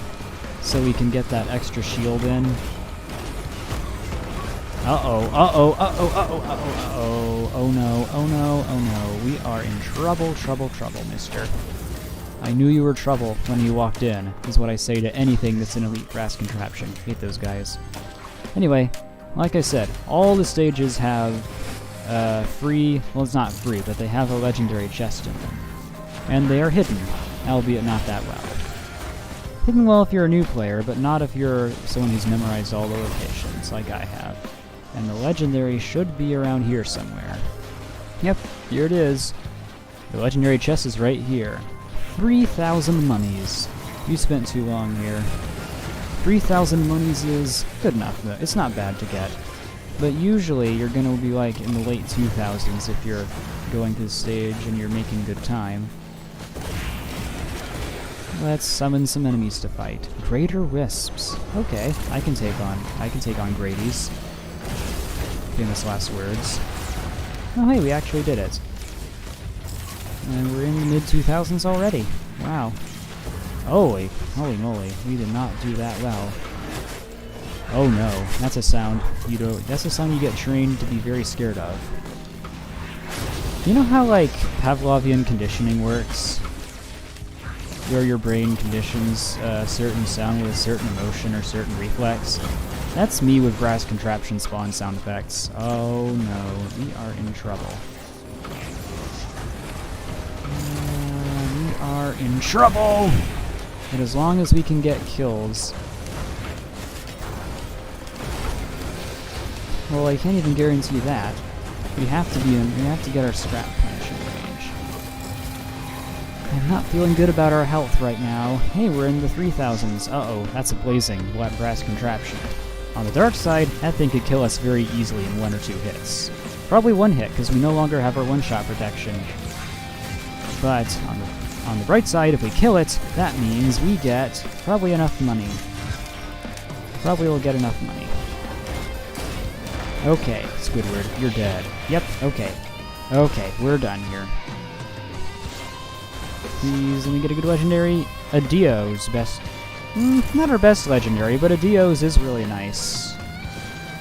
so we can get that extra shield in. Uh-oh, uh-oh, uh-oh, uh-oh, uh-oh, uh-oh, oh no, oh no, oh no. We are in trouble, trouble, trouble, mister. I knew you were trouble when you walked in, is what I say to anything that's an elite brass contraption. Hate those guys. Anyway, like I said, all the stages have free, well, it's not free, but they have a legendary chest in them. And they are hidden, albeit not that well. Hidden well if you're a new player, but not if you're someone who's memorized all the locations, like I have. And the legendary should be around here somewhere. Yep, here it is. The legendary chest is right here. 3,000 monies. You spent too long here. 3,000 monies is good enough, though. It's not bad to get. But usually you're going to be like in the late 2000s if you're going through the stage and you're making good time. Let's summon some enemies to fight. Greater Wisps. Okay, I can take on Grady's. Famous last words. Oh hey, we actually did it. And we're in the mid-2000s already. Wow. Holy moly, we did not do that well. Oh no, that's a sound you get trained to be very scared of. You know how, like, Pavlovian conditioning works? Where your brain conditions a certain sound with a certain emotion or certain reflex? That's me with brass contraption spawn sound effects. Oh no, we are in trouble. We are in trouble! But as long as we can get kills... Well, I can't even guarantee that. We have to get our scrap punch in range. I'm not feeling good about our health right now. Hey, we're in the 3000s. Uh-oh, that's a blazing black brass contraption. On the dark side, that thing could kill us very easily in 1 or 2 hits. Probably 1 hit, because we no longer have our one-shot protection. But on the bright side, if we kill it, that means we get probably enough money. Probably will get enough money. Okay, Squidward, you're dead. Yep, okay. Okay, we're done here. Please let me get a good legendary. A Dio's best... not our best legendary, but a Dio's is really nice.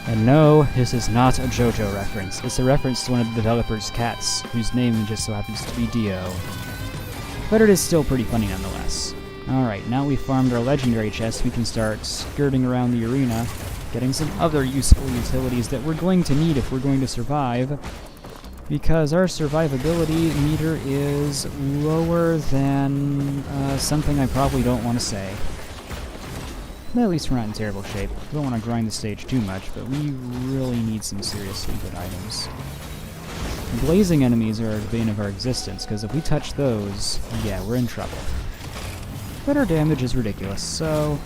And no, this is not a JoJo reference. It's a reference to one of the developer's cats, whose name just so happens to be Dio. But it is still pretty funny nonetheless. Alright, now we've farmed our legendary chest, we can start skirting around the arena, getting some other useful utilities that we're going to need if we're going to survive, because our survivability meter is lower than something I probably don't want to say. But at least we're not in terrible shape. We don't want to grind the stage too much, but we really need some seriously good items. Blazing enemies are the bane of our existence, because if we touch those, yeah, we're in trouble. But our damage is ridiculous, so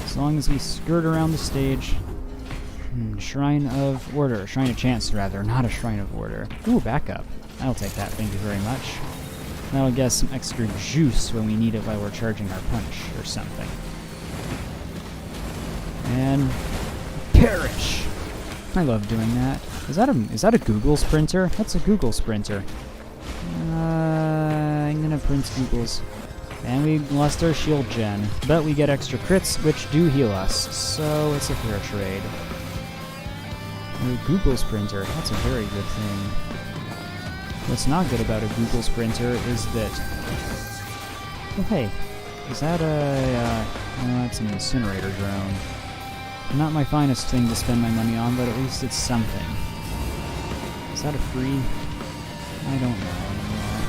as long as we skirt around the stage... Shrine of Order. Shrine of Chance, rather, not a Shrine of Order. Ooh, backup. I'll take that, thank you very much. That'll get us some extra juice when we need it while we're charging our punch, or something. And... perish! I love doing that. Is that a Google Sprinter? That's a Google Sprinter. I'm gonna print Googles. And we lost our shield gen, but we get extra crits, which do heal us, so it's a fair trade. A Google Sprinter, that's a very good thing. What's not good about a Google Sprinter is that... Oh hey, is that that's an incinerator drone. Not my finest thing to spend my money on, but at least it's something. Is that a free? I don't know anymore.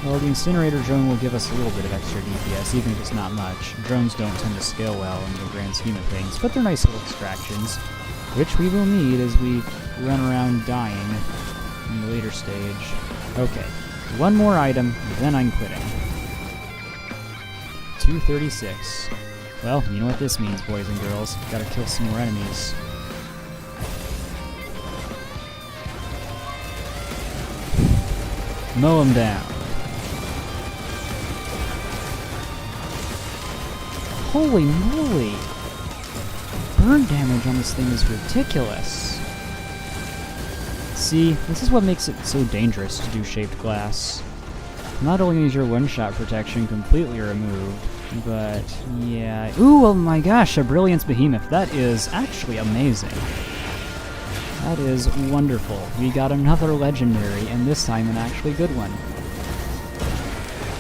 Well, the incinerator drone will give us a little bit of extra DPS, even if it's not much. Drones don't tend to scale well in the grand scheme of things, but they're nice little distractions, which we will need as we run around dying in the later stage. Okay, one more item, then I'm quitting. 236. Well, you know what this means, boys and girls. Gotta kill some more enemies. Mow them down. Holy moly! Burn damage on this thing is ridiculous. See, this is what makes it so dangerous to do shaped glass. Not only is your one-shot protection completely removed, but yeah... Ooh, oh my gosh, a Brilliance Behemoth. That is actually amazing. That is wonderful. We got another legendary, and this time an actually good one.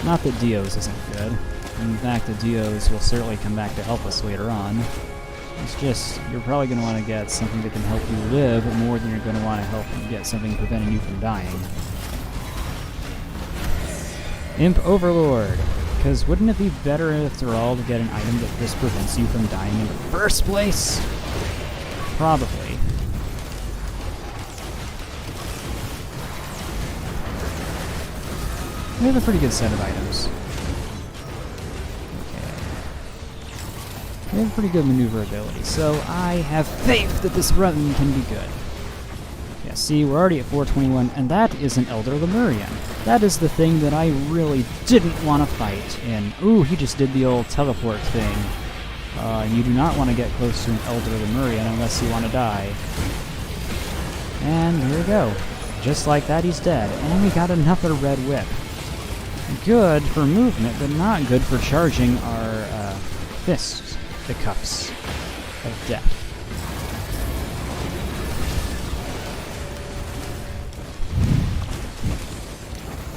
Not that Dio's isn't good. In fact, the Dios will certainly come back to help us later on. It's just, you're probably going to want to get something that can help you live more than you're going to want to help you get something preventing you from dying. Imp Overlord. Because wouldn't it be better, after all, to get an item that just prevents you from dying in the first place? Probably. We have a pretty good set of items. We have pretty good maneuverability, so I have faith that this run can be good. Yeah, see, we're already at 421, and that is an Elder Lemurian. That is the thing that I really didn't want to fight in. Ooh, he just did the old teleport thing. You do not want to get close to an Elder Lemurian unless you want to die. And here we go. Just like that, he's dead. And we got another red whip. Good for movement, but not good for charging our fists. The cuffs of death.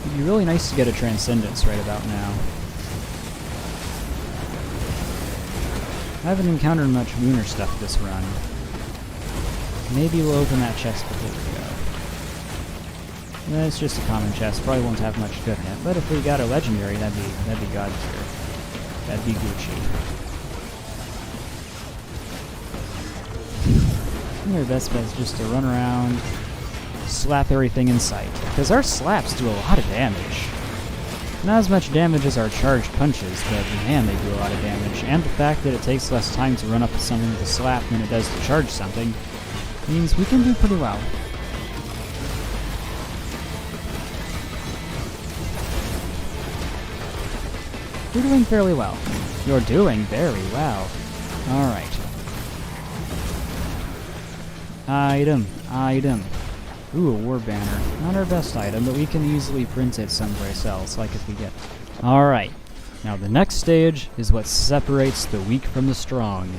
It'd be really nice to get a Transcendence right about now. I haven't encountered much lunar stuff this run. Maybe we'll open that chest before we go. Yeah, it's just a common chest, probably won't have much good in it, but if we got a legendary, that'd be god tier. That'd be Gucci. I think our best bet is just to run around, slap everything in sight. Because our slaps do a lot of damage. Not as much damage as our charged punches, but man, they do a lot of damage. And the fact that it takes less time to run up to something with a slap than it does to charge something means we can do pretty well. You're doing fairly well. You're doing very well. Alright. Item. Ooh, a war banner. Not our best item, but we can easily print it someplace else, like if we get... Alright. Now the next stage is what separates the weak from the strong.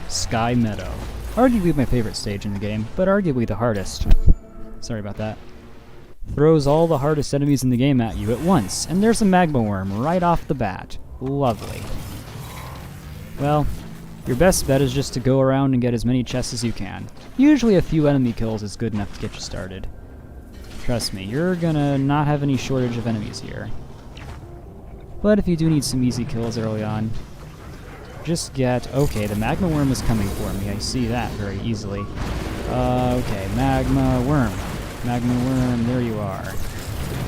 Sky Meadow. Arguably my favorite stage in the game, but arguably the hardest. Sorry about that. Throws all the hardest enemies in the game at you at once, and there's a magma worm right off the bat. Lovely. Well, your best bet is just to go around and get as many chests as you can. Usually a few enemy kills is good enough to get you started. Trust me, you're gonna not have any shortage of enemies here. But if you do need some easy kills early on, just get... Okay, the magma worm is coming for me. I see that very easily. Okay, magma worm. Magma worm, there you are.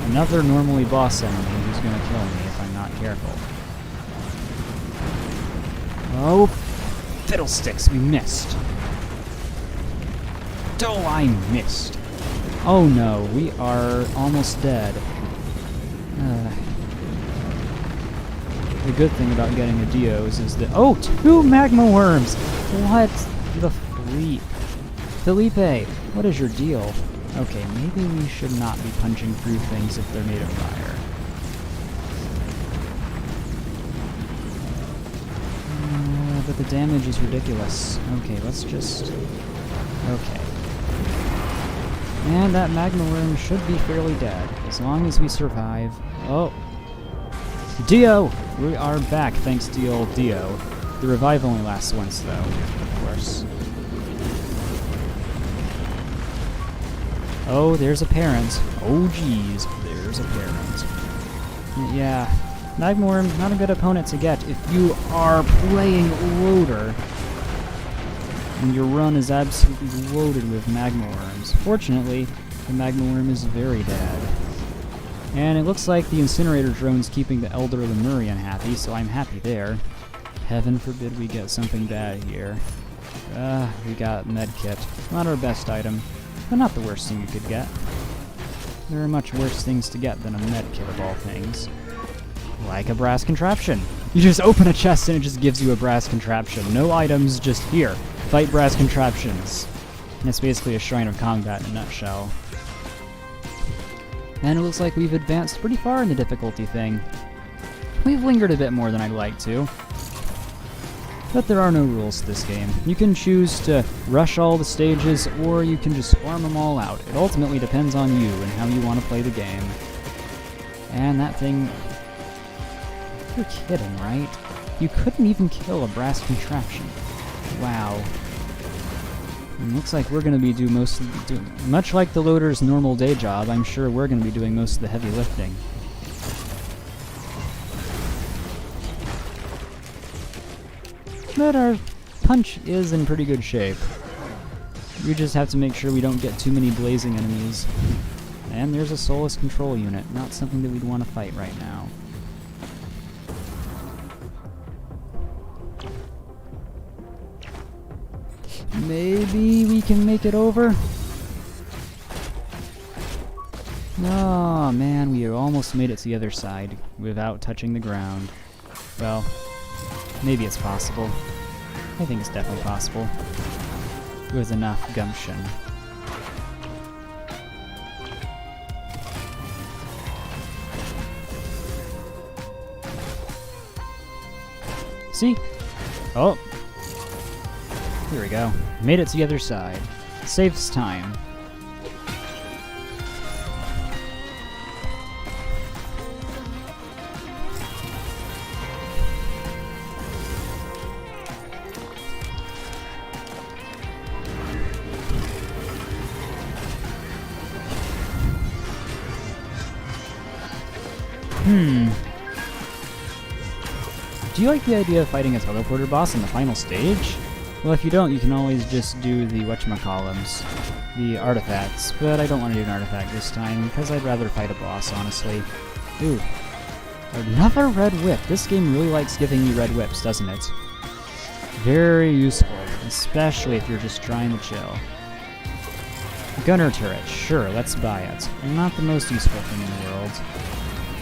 Another normally boss enemy who's gonna kill me if I'm not careful. Oh, fiddlesticks, we missed. Oh, I missed. Oh no, we are almost dead. The good thing about getting a Dios is that... Oh, 2 magma worms! What the bleep? Felipe, what is your deal? Okay, maybe we should not be punching through things if they're made of fire. But the damage is ridiculous. Okay, let's just... Okay. And that magma worm should be fairly dead, as long as we survive. Oh! Dio! We are back, thanks to the old Dio. The revive only lasts once, though, of course. Oh, there's a parent. Oh, geez, there's a parent. Yeah, magma worm, not a good opponent to get if you are playing loader. And your run is absolutely loaded with magma worms. Fortunately, the magma worm is very dead. And it looks like the incinerator drone's keeping the Elder Lemurian happy, so I'm happy there. Heaven forbid we get something bad here. We got medkit. Not our best item, but not the worst thing you could get. There are much worse things to get than a medkit of all things. Like a brass contraption. You just open a chest and it just gives you a brass contraption. No items, just here. Fight brass contraptions. And it's basically a Shrine of Combat in a nutshell. And it looks like we've advanced pretty far in the difficulty thing. We've lingered a bit more than I'd like to. But there are no rules to this game. You can choose to rush all the stages, or you can just farm them all out. It ultimately depends on you and how you want to play the game. And that thing... You're kidding, right? You couldn't even kill a brass contraption. Wow. And looks like we're going to be much like the loader's normal day job, I'm sure we're going to be doing most of the heavy lifting. But our punch is in pretty good shape. We just have to make sure we don't get too many blazing enemies. And there's a soulless control unit, not something that we'd want to fight right now. Maybe we can make it over? Oh man, we almost made it to the other side without touching the ground. Well, maybe it's possible. I think it's definitely possible. With enough gumption. See? Oh! Here we go. Made it to the other side. Saves time. Do you like the idea of fighting a teleporter boss in the final stage? Well, if you don't, you can always just do the whatchamacallums, the artifacts, but I don't want to do an artifact this time, because I'd rather fight a boss, honestly. Ooh. Another red whip. This game really likes giving you red whips, doesn't it? Very useful, especially if you're just trying to chill. Gunner turret, sure, let's buy it. Not the most useful thing in the world,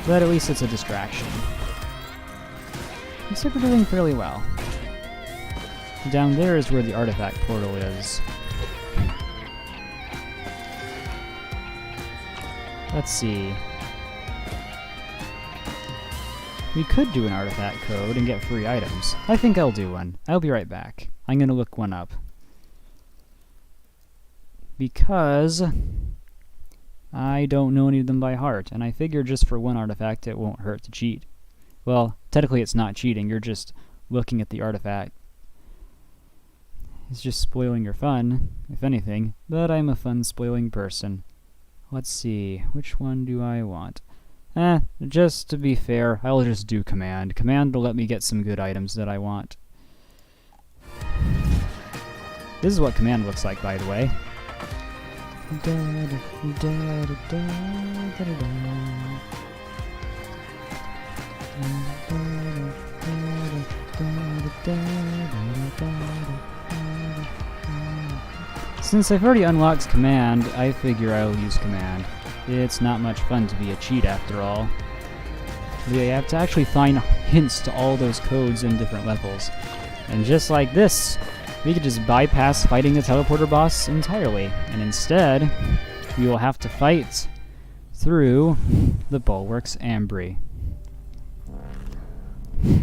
but at least it's a distraction. Looks like we're doing fairly well. Down there is where the artifact portal is. Let's see. We could do an artifact code and get free items. I think I'll do one. I'll be right back. I'm gonna look one up. Because I don't know any of them by heart, and I figure just for one artifact it won't hurt to cheat. Well, technically it's not cheating, you're just looking at the artifact. It's just spoiling your fun, if anything, but I'm a fun-spoiling person. Let's see, which one do I want? Just to be fair, I'll just do command. Command will let me get some good items that I want. This is what command looks like, by the way. Since I've already unlocked command, I figure I'll use command. It's not much fun to be a cheat after all. You have to actually find hints to all those codes in different levels. And just like this, we could just bypass fighting the teleporter boss entirely, and instead, we will have to fight through the Bulwark's Ambry.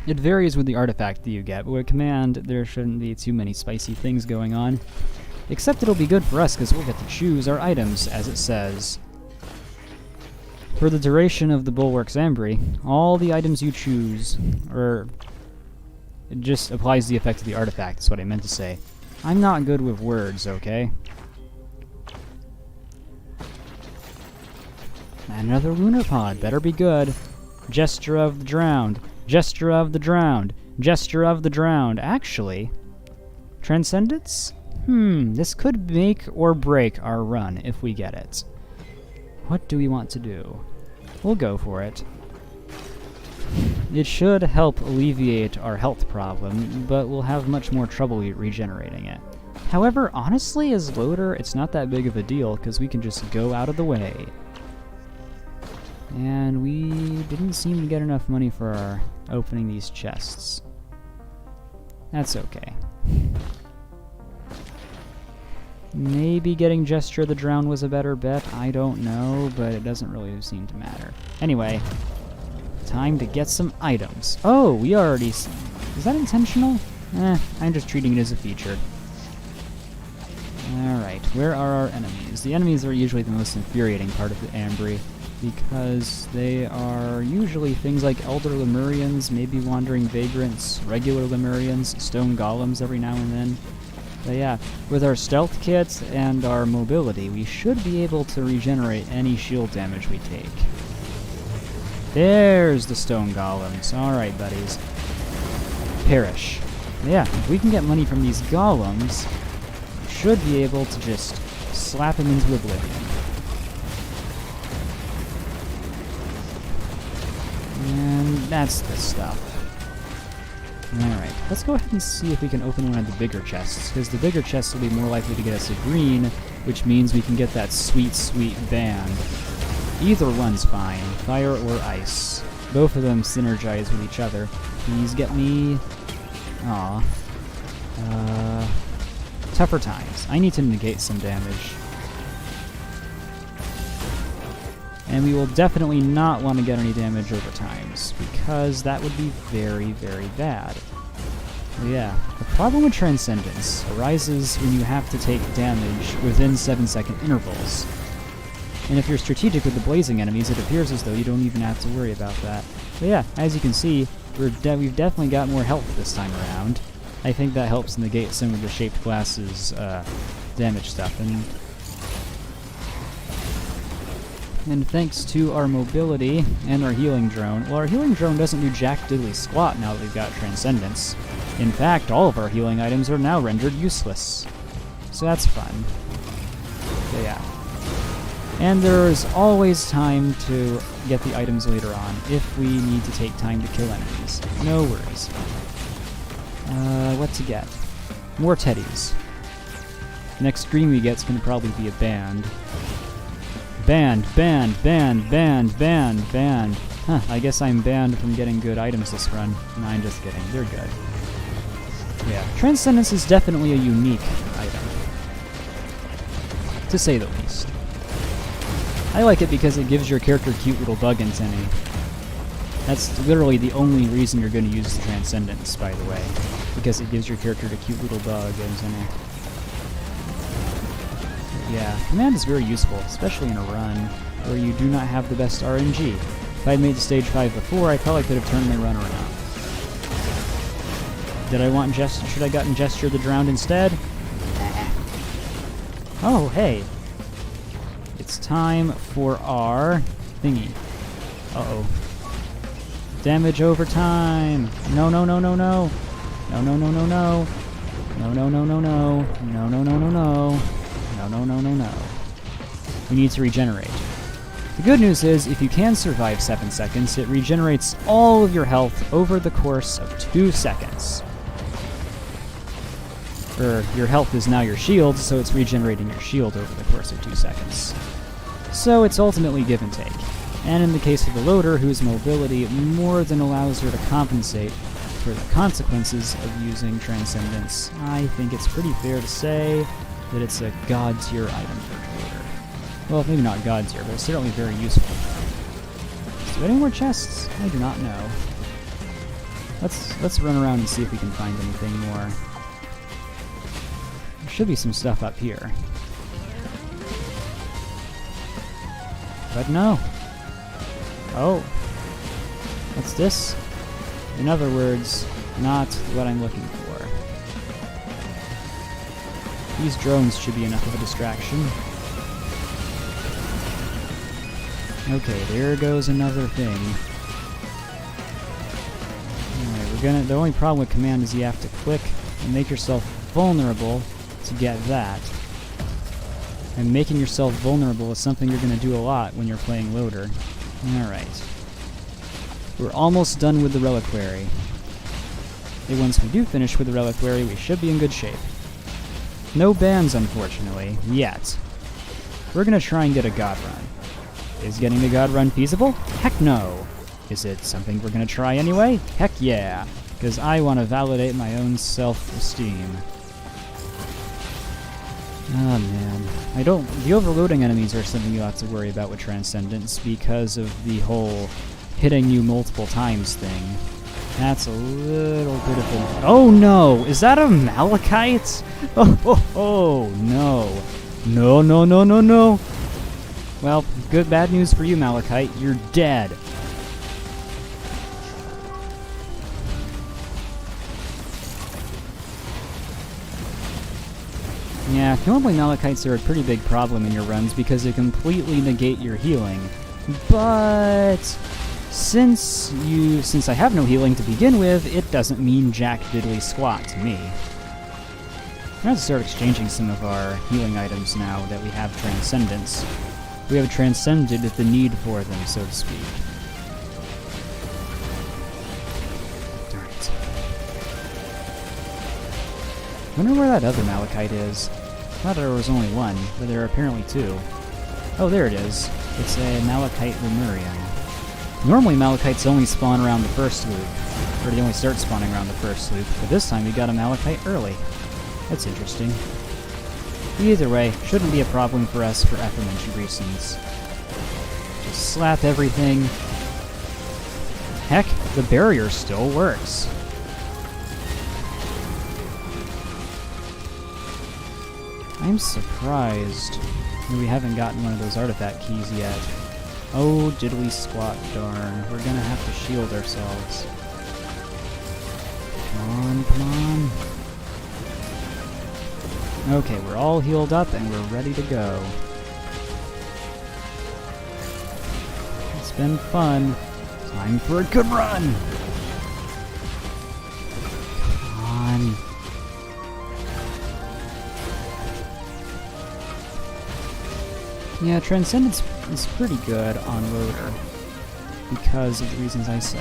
It varies with the artifact that you get, but with command, there shouldn't be too many spicy things going on. Except it'll be good for us, because we'll get to choose our items, as it says. For the duration of the Bulwark's Ambry, all the items you choose, it just applies the effect of the artifact, that's what I meant to say. I'm not good with words, okay? Another lunar pod, better be good. Gesture of the drowned. Gesture of the drowned. Gesture of the drowned. Actually, Transcendence? This could make or break our run if we get it. What do we want to do? We'll go for it. It should help alleviate our health problem, but we'll have much more trouble regenerating it. However, honestly, as loader, it's not that big of a deal, because we can just go out of the way. And we didn't seem to get enough money for our opening these chests. That's okay. Maybe getting Gesture of the Drowned was a better bet, I don't know, but it doesn't really seem to matter. Anyway, time to get some items. Oh, we already... Is that intentional? I'm just treating it as a feature. Alright, where are our enemies? The enemies are usually the most infuriating part of the Ambry, because they are usually things like Elder Lemurians, maybe Wandering Vagrants, regular Lemurians, Stone Golems every now and then. But yeah, with our Stealth Kit and our Mobility, we should be able to regenerate any shield damage we take. There's the Stone Golems. Alright, buddies. Perish. Yeah, if we can get money from these Golems, we should be able to just slap them into oblivion. And that's the stuff. Alright, let's go ahead and see if we can open one of the bigger chests, because the bigger chests will be more likely to get us a green, which means we can get that sweet, sweet band. Either one's fine, fire or ice. Both of them synergize with each other. Please get me... Aw. Tougher times. I need to negate some damage. And we will definitely not want to get any damage over times, because that would be very, very bad. But yeah, the problem with Transcendence arises when you have to take damage within 7-second intervals. And if you're strategic with the blazing enemies, it appears as though you don't even have to worry about that. But yeah, as you can see, we've definitely got more health this time around. I think that helps negate some of the Shaped Glass's damage stuff. And thanks to our mobility and our healing drone, well, our healing drone doesn't do jack diddly squat now that we've got Transcendence. In fact, all of our healing items are now rendered useless. So that's fun. But yeah. And there's always time to get the items later on, if we need to take time to kill enemies. No worries. What to get? More teddies. The next green we get's gonna probably be a band. Banned, banned, banned, banned, banned, banned. Huh, I guess I'm banned from getting good items this run. No, I'm just kidding. They're good. Yeah, Transcendence is definitely a unique item. To say the least. I like it because it gives your character cute little bug antennae. That's literally the only reason you're going to use the Transcendence, by the way. Because it gives your character the cute little bug antennae. Yeah, command is very useful, especially in a run where you do not have the best RNG. If I'd made it to stage 5 before, I probably could have turned my run around. Did I want Gesture? Should I gotten Gesture of the Drowned instead? Oh, hey. It's time for our thingy. Uh-oh. Damage over time. No, no, no, no, no. No, no, no, no, no. No, no, no, no, no. No, no, no, no, no. No, no, no, no, no. We need to regenerate. The good news is, if you can survive 7 seconds, it regenerates all of your health over the course of 2 seconds. Your health is now your shield, so it's regenerating your shield over the course of 2 seconds. So it's ultimately give and take. And in the case of the loader, whose mobility more than allows her to compensate for the consequences of using Transcendence, I think it's pretty fair to say that it's a god tier item for the loader. Well, maybe not god tier, but it's certainly very useful. Is there any more chests? I do not know. Let's run around and see if we can find anything more. There should be some stuff up here. But no. Oh. What's this? In other words, not what I'm looking for. These drones should be enough of a distraction. Okay, there goes another thing. Alright, the only problem with command is you have to click and make yourself vulnerable to get that. And making yourself vulnerable is something you're going to do a lot when you're playing loader. Alright. We're almost done with the reliquary. And once we do finish with the reliquary, we should be in good shape. No bans, unfortunately, yet. We're gonna try and get a god run. Is getting the god run feasible? Heck no! Is it something we're gonna try anyway? Heck yeah! Because I want to validate my own self-esteem. Oh man. The overloading enemies are something you have to worry about with Transcendence because of the whole hitting you multiple times thing. That's a little bit of a... Oh no! Is that a Malachite? Oh no. No, no, no, no, no! Well, bad news for you, Malachite. You're dead. Yeah, normally Malachites are a pretty big problem in your runs because they completely negate your healing. But since I have no healing to begin with, it doesn't mean jack diddly squat to me. We're going to start exchanging some of our healing items now that we have Transcendence. We have transcended the need for them, so to speak. Darn it. I wonder where that other Malachite is. I thought there was only one, but there are apparently two. Oh, there it is. It's a Malachite Lemurian. Normally Malachites only spawn around the first loop, or they only start spawning around the first loop, but this time we got a Malachite early. That's interesting. Either way, shouldn't be a problem for us for aforementioned reasons. Just slap everything. Heck, the barrier still works. I'm surprised that we haven't gotten one of those artifact keys yet. Oh, diddly squat darn. We're gonna have to shield ourselves. Come on, come on. Okay, we're all healed up and we're ready to go. It's been fun. Time for a good run! Come on. Yeah, Transcendence is pretty good on Loader because of the reasons I said.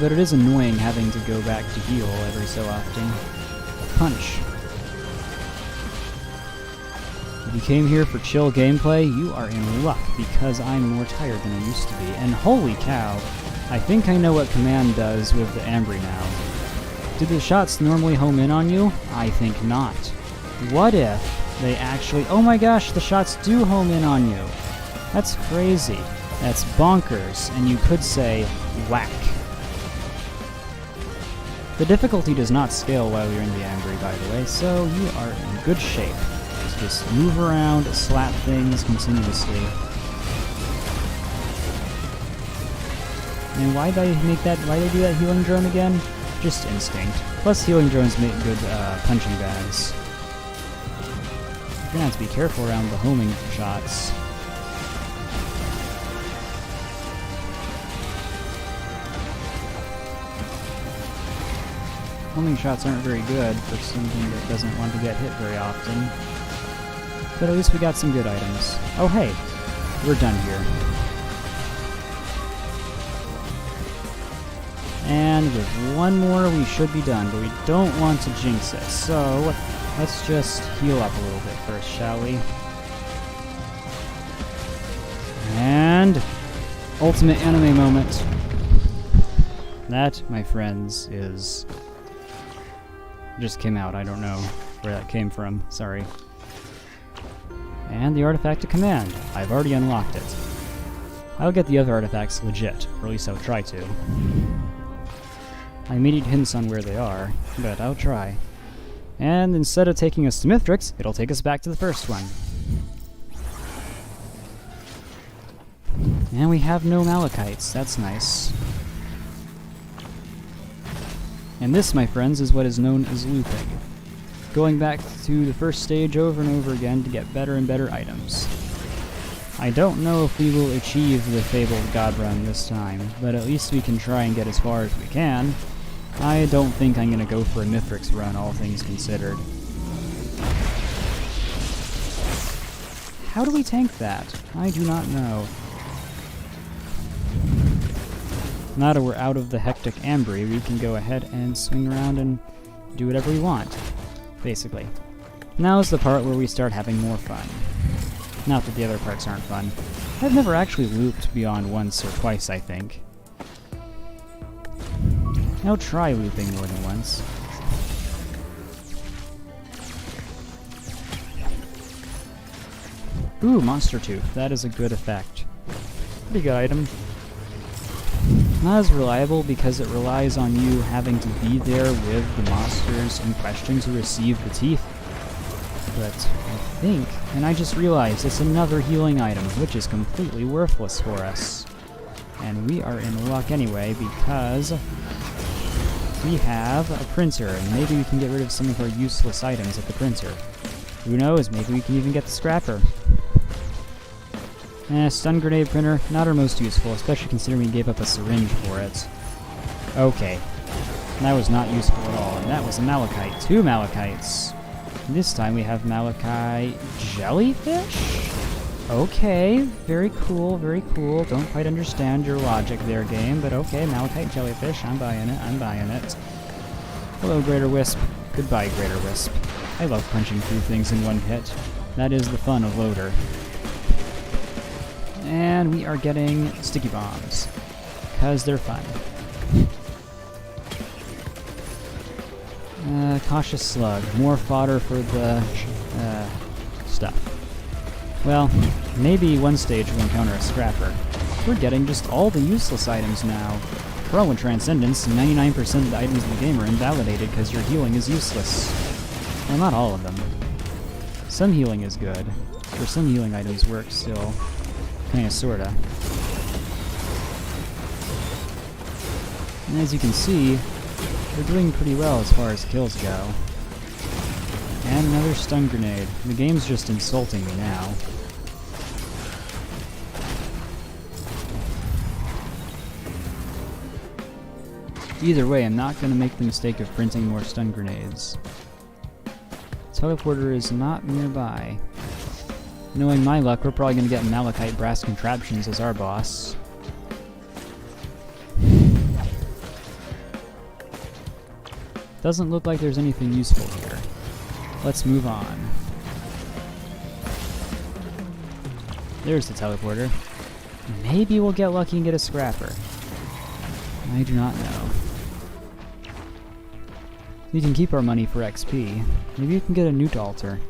But it is annoying having to go back to heal every so often. Punch. If you came here for chill gameplay, you are in luck because I'm more tired than I used to be. And holy cow, I think I know what command does with the Ambry now. Do the shots normally home in on you? I think not. What if they actually... Oh my gosh, the shots do home in on you. That's crazy. That's bonkers, and you could say, whack. The difficulty does not scale while you're in the Ambry, by the way, so you are in good shape. Just move around, slap things continuously. And why'd they do that healing drone again? Just instinct. Plus healing drones make good punching bags. You're gonna have to be careful around the homing shots. Homing shots aren't very good for something that doesn't want to get hit very often. But at least we got some good items. Oh hey, we're done here. And with one more we should be done, but we don't want to jinx it, so let's just heal up a little bit first, shall we? And ultimate anime moment. That, my friends, is... just came out, I don't know where that came from, sorry. And the artifact to command. I've already unlocked it. I'll get the other artifacts legit, or at least I'll try to. I may need hints on where they are, but I'll try. And instead of taking us to Mithrix, it'll take us back to the first one. And we have no Malachites, that's nice. And this, my friends, is what is known as looping. Going back to the first stage over and over again to get better and better items. I don't know if we will achieve the fabled God Run this time, but at least we can try and get as far as we can. I don't think I'm gonna go for a Mithrix run, all things considered. How do we tank that? I do not know. Now that we're out of the hectic Ambry, we can go ahead and swing around and do whatever we want, basically. Now is the part where we start having more fun. Not that the other parts aren't fun. I've never actually looped beyond once or twice, I think. I'll try looping more than once. Ooh, Monster Tooth. That is a good effect. Pretty good item. Not as reliable because it relies on you having to be there with the monsters in question to receive the teeth. But I think, and I just realized, it's another healing item, which is completely worthless for us. And we are in luck anyway, because we have a printer, and maybe we can get rid of some of our useless items at the printer. Who knows, maybe we can even get the scrapper. Stun grenade printer, not our most useful, especially considering we gave up a syringe for it. Okay. That was not useful at all, and that was a malachite. 2 malachites. This time we have malachite jellyfish? Okay, very cool, very cool. Don't quite understand your logic there, game, but okay, malachite jellyfish, I'm buying it, I'm buying it. Hello, Greater Wisp. Goodbye, Greater Wisp. I love punching through things in one hit. That is the fun of Loader. And we are getting sticky bombs, because they're fun. Cautious Slug, more fodder for the stuff. Well, maybe one stage we'll encounter a scrapper. We're getting just all the useless items now. Pro and Transcendence, 99% of the items in the game are invalidated because your healing is useless. Well, not all of them. Some healing is good, or some healing items work still. Kinda sorta. And as you can see, we're doing pretty well as far as kills go. And another stun grenade. The game's just insulting me now. Either way, I'm not gonna make the mistake of printing more stun grenades. Teleporter is not nearby. Knowing my luck, we're probably going to get Malachite Brass Contraptions as our boss. Doesn't look like there's anything useful here. Let's move on. There's the teleporter. Maybe we'll get lucky and get a scrapper. I do not know. We can keep our money for XP. Maybe we can get a Newt Altar.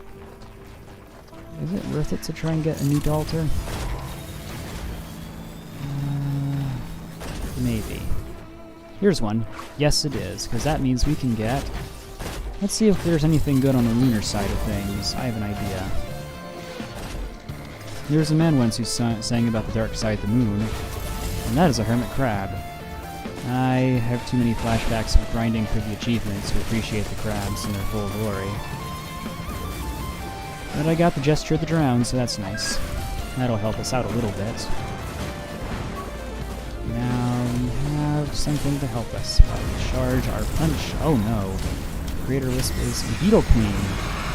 Is it worth it to try and get a Newt Altar? Maybe. Here's one. Yes, it is, because that means we can get... Let's see if there's anything good on the lunar side of things. I have an idea. There's a man once who sang about the dark side of the moon, and that is a hermit crab. I have too many flashbacks of grinding for the achievements to appreciate the crabs in their full glory. But I got the Gesture of the Drowned, so that's nice. That'll help us out a little bit. Now we have something to help us while we charge our punch. Oh no. Greater Wisp is Beetle Queen.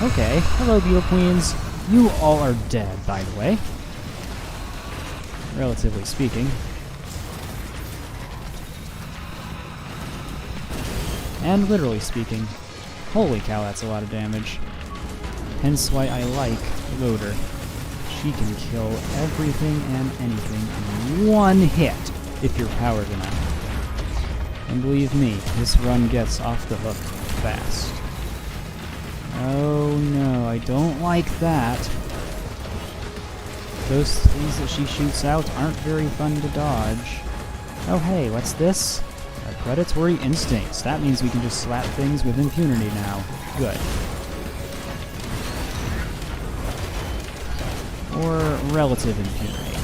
Okay, hello Beetle Queens. You all are dead, by the way. Relatively speaking. And literally speaking. Holy cow, that's a lot of damage. Hence why I like Loader. She can kill everything and anything in one hit, if you're powered enough. And believe me, this run gets off the hook fast. Oh no, I don't like that. Those things that she shoots out aren't very fun to dodge. Oh hey, what's this? Predatory Instincts. That means we can just slap things with impunity now. Good. Or relative impunity.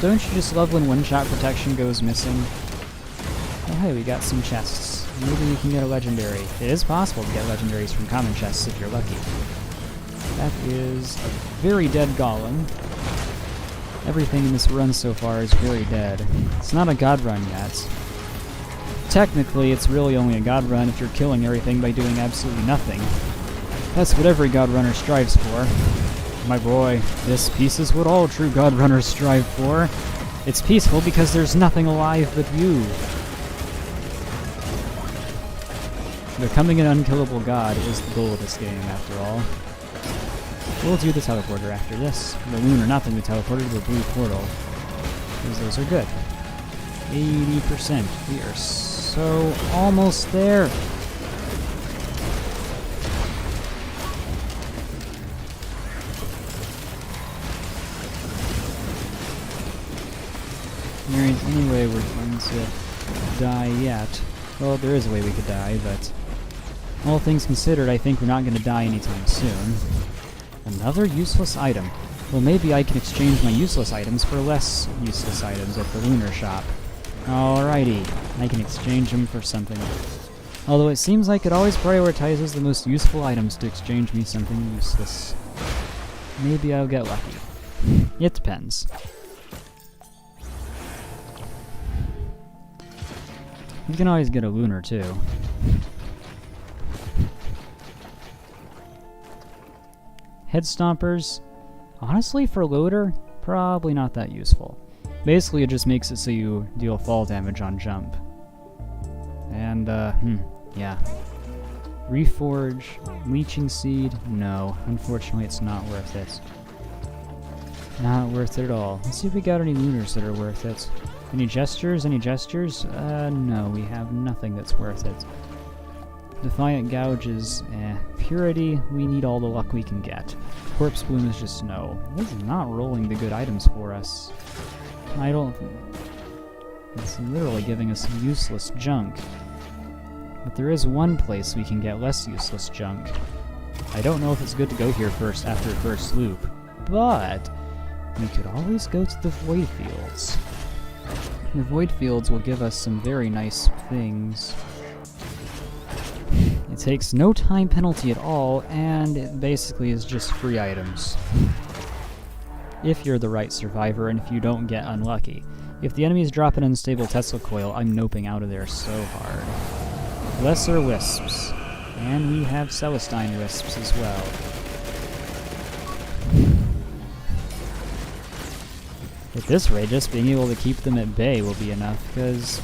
Don't you just love when one-shot protection goes missing? Oh hey, we got some chests. Maybe we can get a legendary. It is possible to get legendaries from common chests if you're lucky. That is a very dead golem. Everything in this run so far is very dead. It's not a god run yet. Technically, it's really only a god run if you're killing everything by doing absolutely nothing. That's what every god runner strives for. My boy, this piece is what all true god runners strive for. It's peaceful because there's nothing alive but you. Becoming an unkillable god is the goal of this game, after all. We'll do the teleporter after this. The lunar, not the new teleporter, the blue portal. Because those are good. 80%. We are so almost there. There ain't any way we're going to die yet. Well, there is a way we could die, but all things considered, I think we're not going to die anytime soon. Another useless item. Well, maybe I can exchange my useless items for less useless items at the lunar shop. Alrighty, I can exchange them for something else. Although it seems like it always prioritizes the most useful items to exchange me something useless. Maybe I'll get lucky. It depends. You can always get a lunar, too. Head stompers, honestly, for loader, probably not that useful. Basically, it just makes it so you deal fall damage on jump. And, yeah. Reforge, leeching seed, no. Unfortunately, it's not worth it. Not worth it at all. Let's see if we got any lunars that are worth it. Any gestures? Any gestures? No, we have nothing that's worth it. Defiant Gouges, Purity, we need all the luck we can get. Corpse Bloom is just no. This is not rolling the good items for us. I don't... It's literally giving us useless junk. But there is one place we can get less useless junk. I don't know if it's good to go here first after first loop, but we could always go to the Void Fields. The Void Fields will give us some very nice things. It takes no time penalty at all, and it basically is just free items. If you're the right survivor, and if you don't get unlucky. If the enemies drop an unstable Tesla coil, I'm noping out of there so hard. Lesser Wisps. And we have Celestine Wisps as well. At this rate, just being able to keep them at bay will be enough, because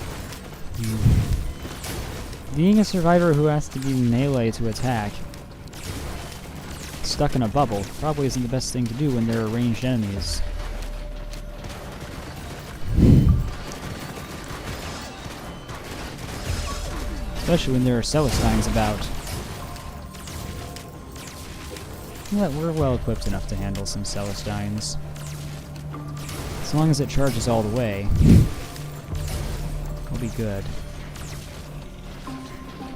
being a survivor who has to be melee to attack, stuck in a bubble, probably isn't the best thing to do when there are ranged enemies. Especially when there are Celestines about. Yeah, we're well equipped enough to handle some Celestines. As long as it charges all the way, we'll be good.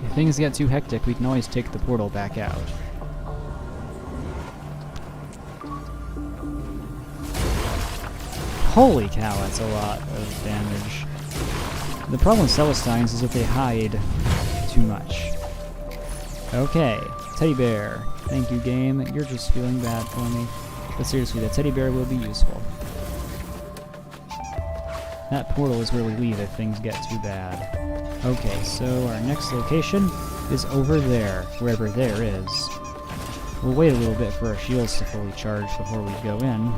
If things get too hectic, we can always take the portal back out. Holy cow, that's a lot of damage. The problem with Celestines is that they hide too much. Okay, Teddy Bear. Thank you, game. You're just feeling bad for me. But seriously, the Teddy Bear will be useful. That portal is where we leave if things get too bad. Okay, so our next location is over there, wherever there is. We'll wait a little bit for our shields to fully charge before we go in.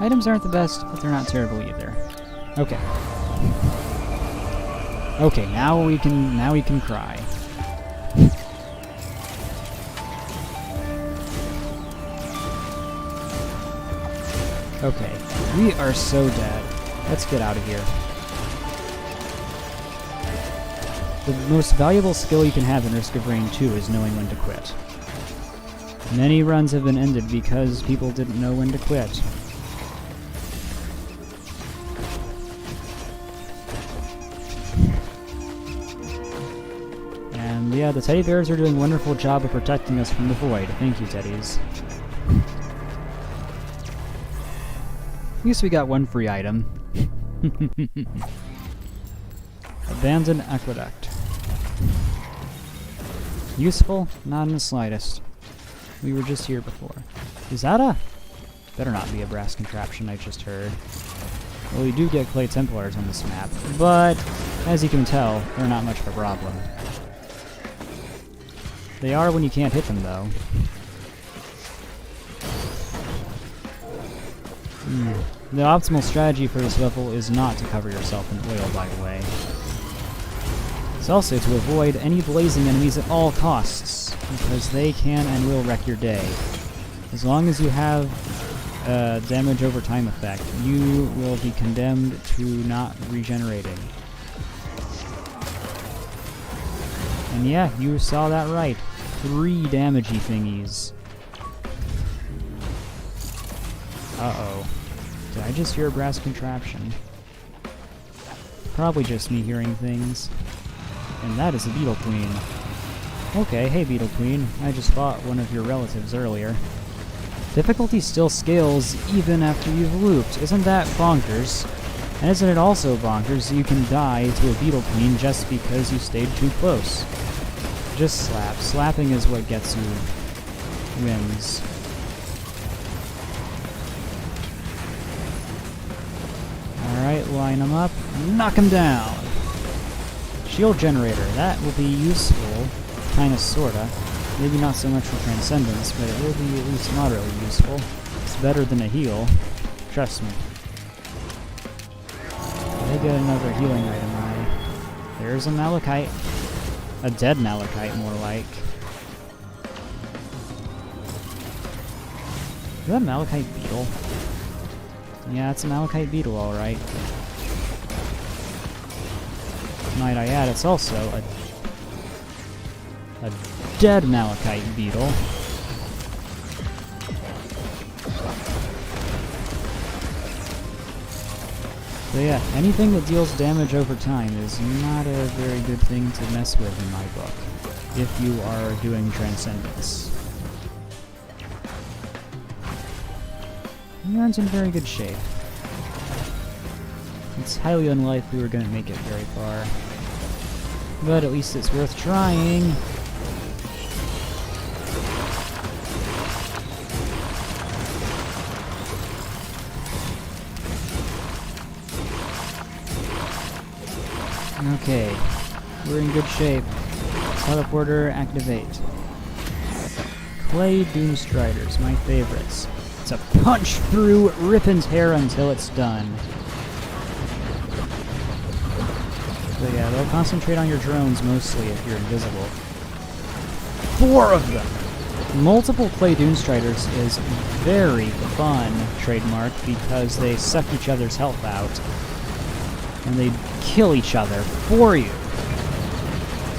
Items aren't the best, but they're not terrible either. Okay. Okay, now we can cry. Okay, we are so dead. Let's get out of here. The most valuable skill you can have in Risk of Rain 2 is knowing when to quit. Many runs have been ended because people didn't know when to quit. And yeah, the teddy bears are doing a wonderful job of protecting us from the void. Thank you, teddies. At least we got one free item. Abandoned Aqueduct. Useful? Not in the slightest. We were just here before. Is that a... Better not be a brass contraption I just heard. Well, we do get clay templars on this map, but as you can tell, they're not much of a problem. They are when you can't hit them, though. The optimal strategy for this level is not to cover yourself in oil, by the way. It's also to avoid any blazing enemies at all costs, because they can and will wreck your day. As long as you have damage over time effect, you will be condemned to not regenerating. And yeah, you saw that right. 3 damagey thingies. Uh-oh. Did I just hear a brass contraption? Probably just me hearing things. And that is a Beetle Queen. Okay, hey Beetle Queen. I just fought one of your relatives earlier. Difficulty still scales even after you've looped. Isn't that bonkers? And isn't it also bonkers that you can die to a Beetle Queen just because you stayed too close? Just slap. Slapping is what gets you wins. Alright, line them up. Knock them down! Shield generator. That will be useful. Kinda, sorta. Maybe not so much for Transcendence, but it will be at least moderately useful. It's better than a heal. Trust me. I get another healing item. There's a Malachite. A dead Malachite, more like. Is that a Malachite beetle? Yeah, it's a Malachite beetle, alright. Might I add, it's also a dead Malachite beetle. So yeah, anything that deals damage over time is not a very good thing to mess with in my book, if you are doing Transcendence. Yarn's in very good shape. It's highly unlikely we're going to make it very far. But at least it's worth trying. Okay, we're in good shape. Teleporter, activate. Clay Doomstriders, my favorites. It's a punch through, rip and tear until it's done. So yeah, they'll concentrate on your drones mostly if you're invisible. 4 of them! Multiple Clay Doomstriders is very fun, trademark, because they suck each other's health out. And they kill each other for you.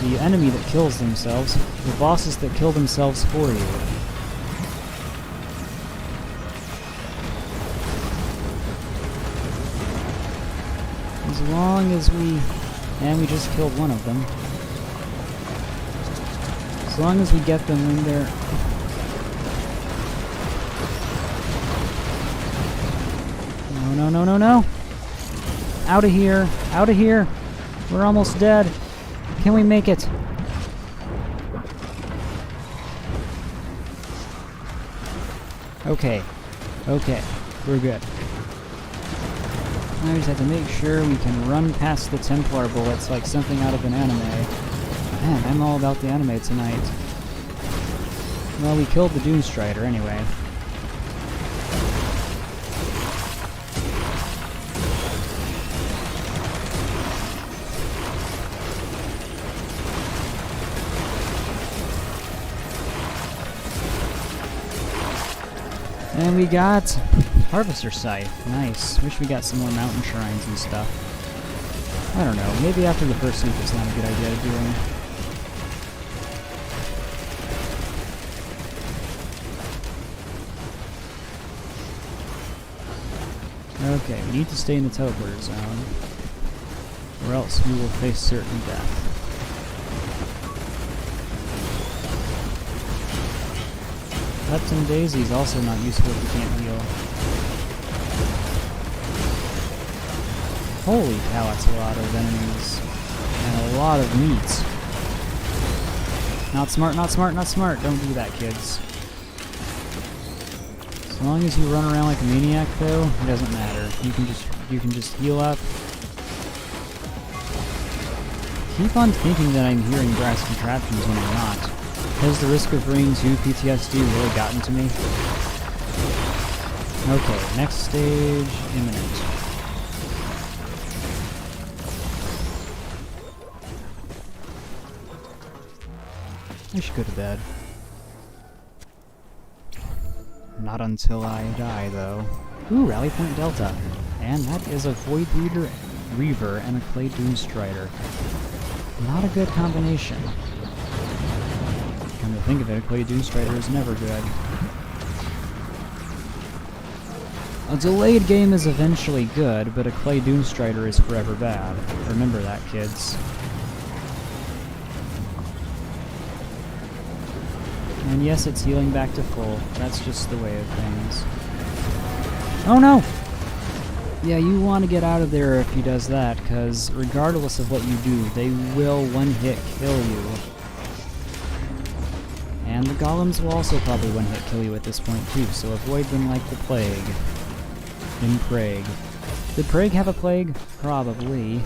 The enemy that kills themselves, the bosses that kill themselves for you. As long as we... and we just killed one of them. As long as we get them in there... No, no, no, no, no! Out of here! Out of here! We're almost dead! Can we make it? Okay. Okay. We're good. I just have to make sure we can run past the Templar bullets like something out of an anime. Man, I'm all about the anime tonight. Well, we killed the Doomstrider anyway. And we got Harvester Scythe. Nice. Wish we got some more mountain shrines and stuff. I don't know. Maybe after the first loop it's not a good idea to do them. Okay, we need to stay in the teleporter zone, or else we will face certain death. Lepton Daisy is also not useful if you can't heal. Holy cow, that's a lot of enemies. And a lot of meat. Not smart, not smart, not smart. Don't do that, kids. As long as you run around like a maniac, though, it doesn't matter. You can just heal up. Keep on thinking that I'm hearing brass contraptions when I'm not. Has the risk of bringing 2 PTSD really gotten to me? Okay, next stage imminent. I should go to bed. Not until I die, though. Ooh, Rally Point Delta. And that is a Void Reaver and a Clay Doomstrider. Not a good combination. Come to think of it, a Clay Doomstrider is never good. A delayed game is eventually good, but a Clay Doomstrider is forever bad. Remember that, kids. And yes, it's healing back to full. That's just the way of things. Oh no! Yeah, you want to get out of there if he does that, because regardless of what you do, they will one-hit kill you. And the golems will also probably one-hit kill you at this point too, so avoid them like the plague. In Prague. Did Prague have a plague? Probably.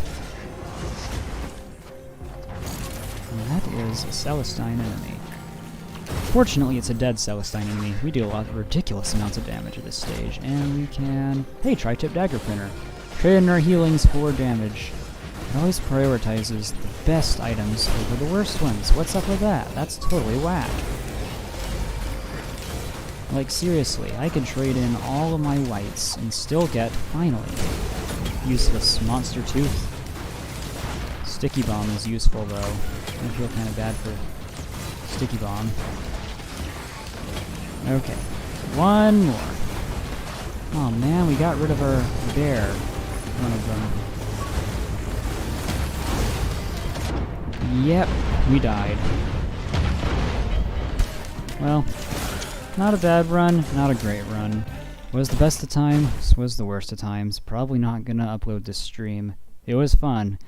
And that is a Celestine enemy. Fortunately, it's a dead Celestine enemy. We do a lot of ridiculous amounts of damage at this stage, and we can... Hey, Tri-Tip Dagger Printer. Trade in our healings for damage. It always prioritizes the best items over the worst ones. What's up with that? That's totally whack. Like, seriously, I could trade in all of my whites and still get, finally, useless Monster Tooth. Sticky Bomb is useful, though. I feel kind of bad for Sticky Bomb. Okay, one more. Oh man, we got rid of our bear. One of them. Yep, we died. Well, not a bad run, not a great run. Was the best of times, was the worst of times. Probably not gonna upload this stream. It was fun.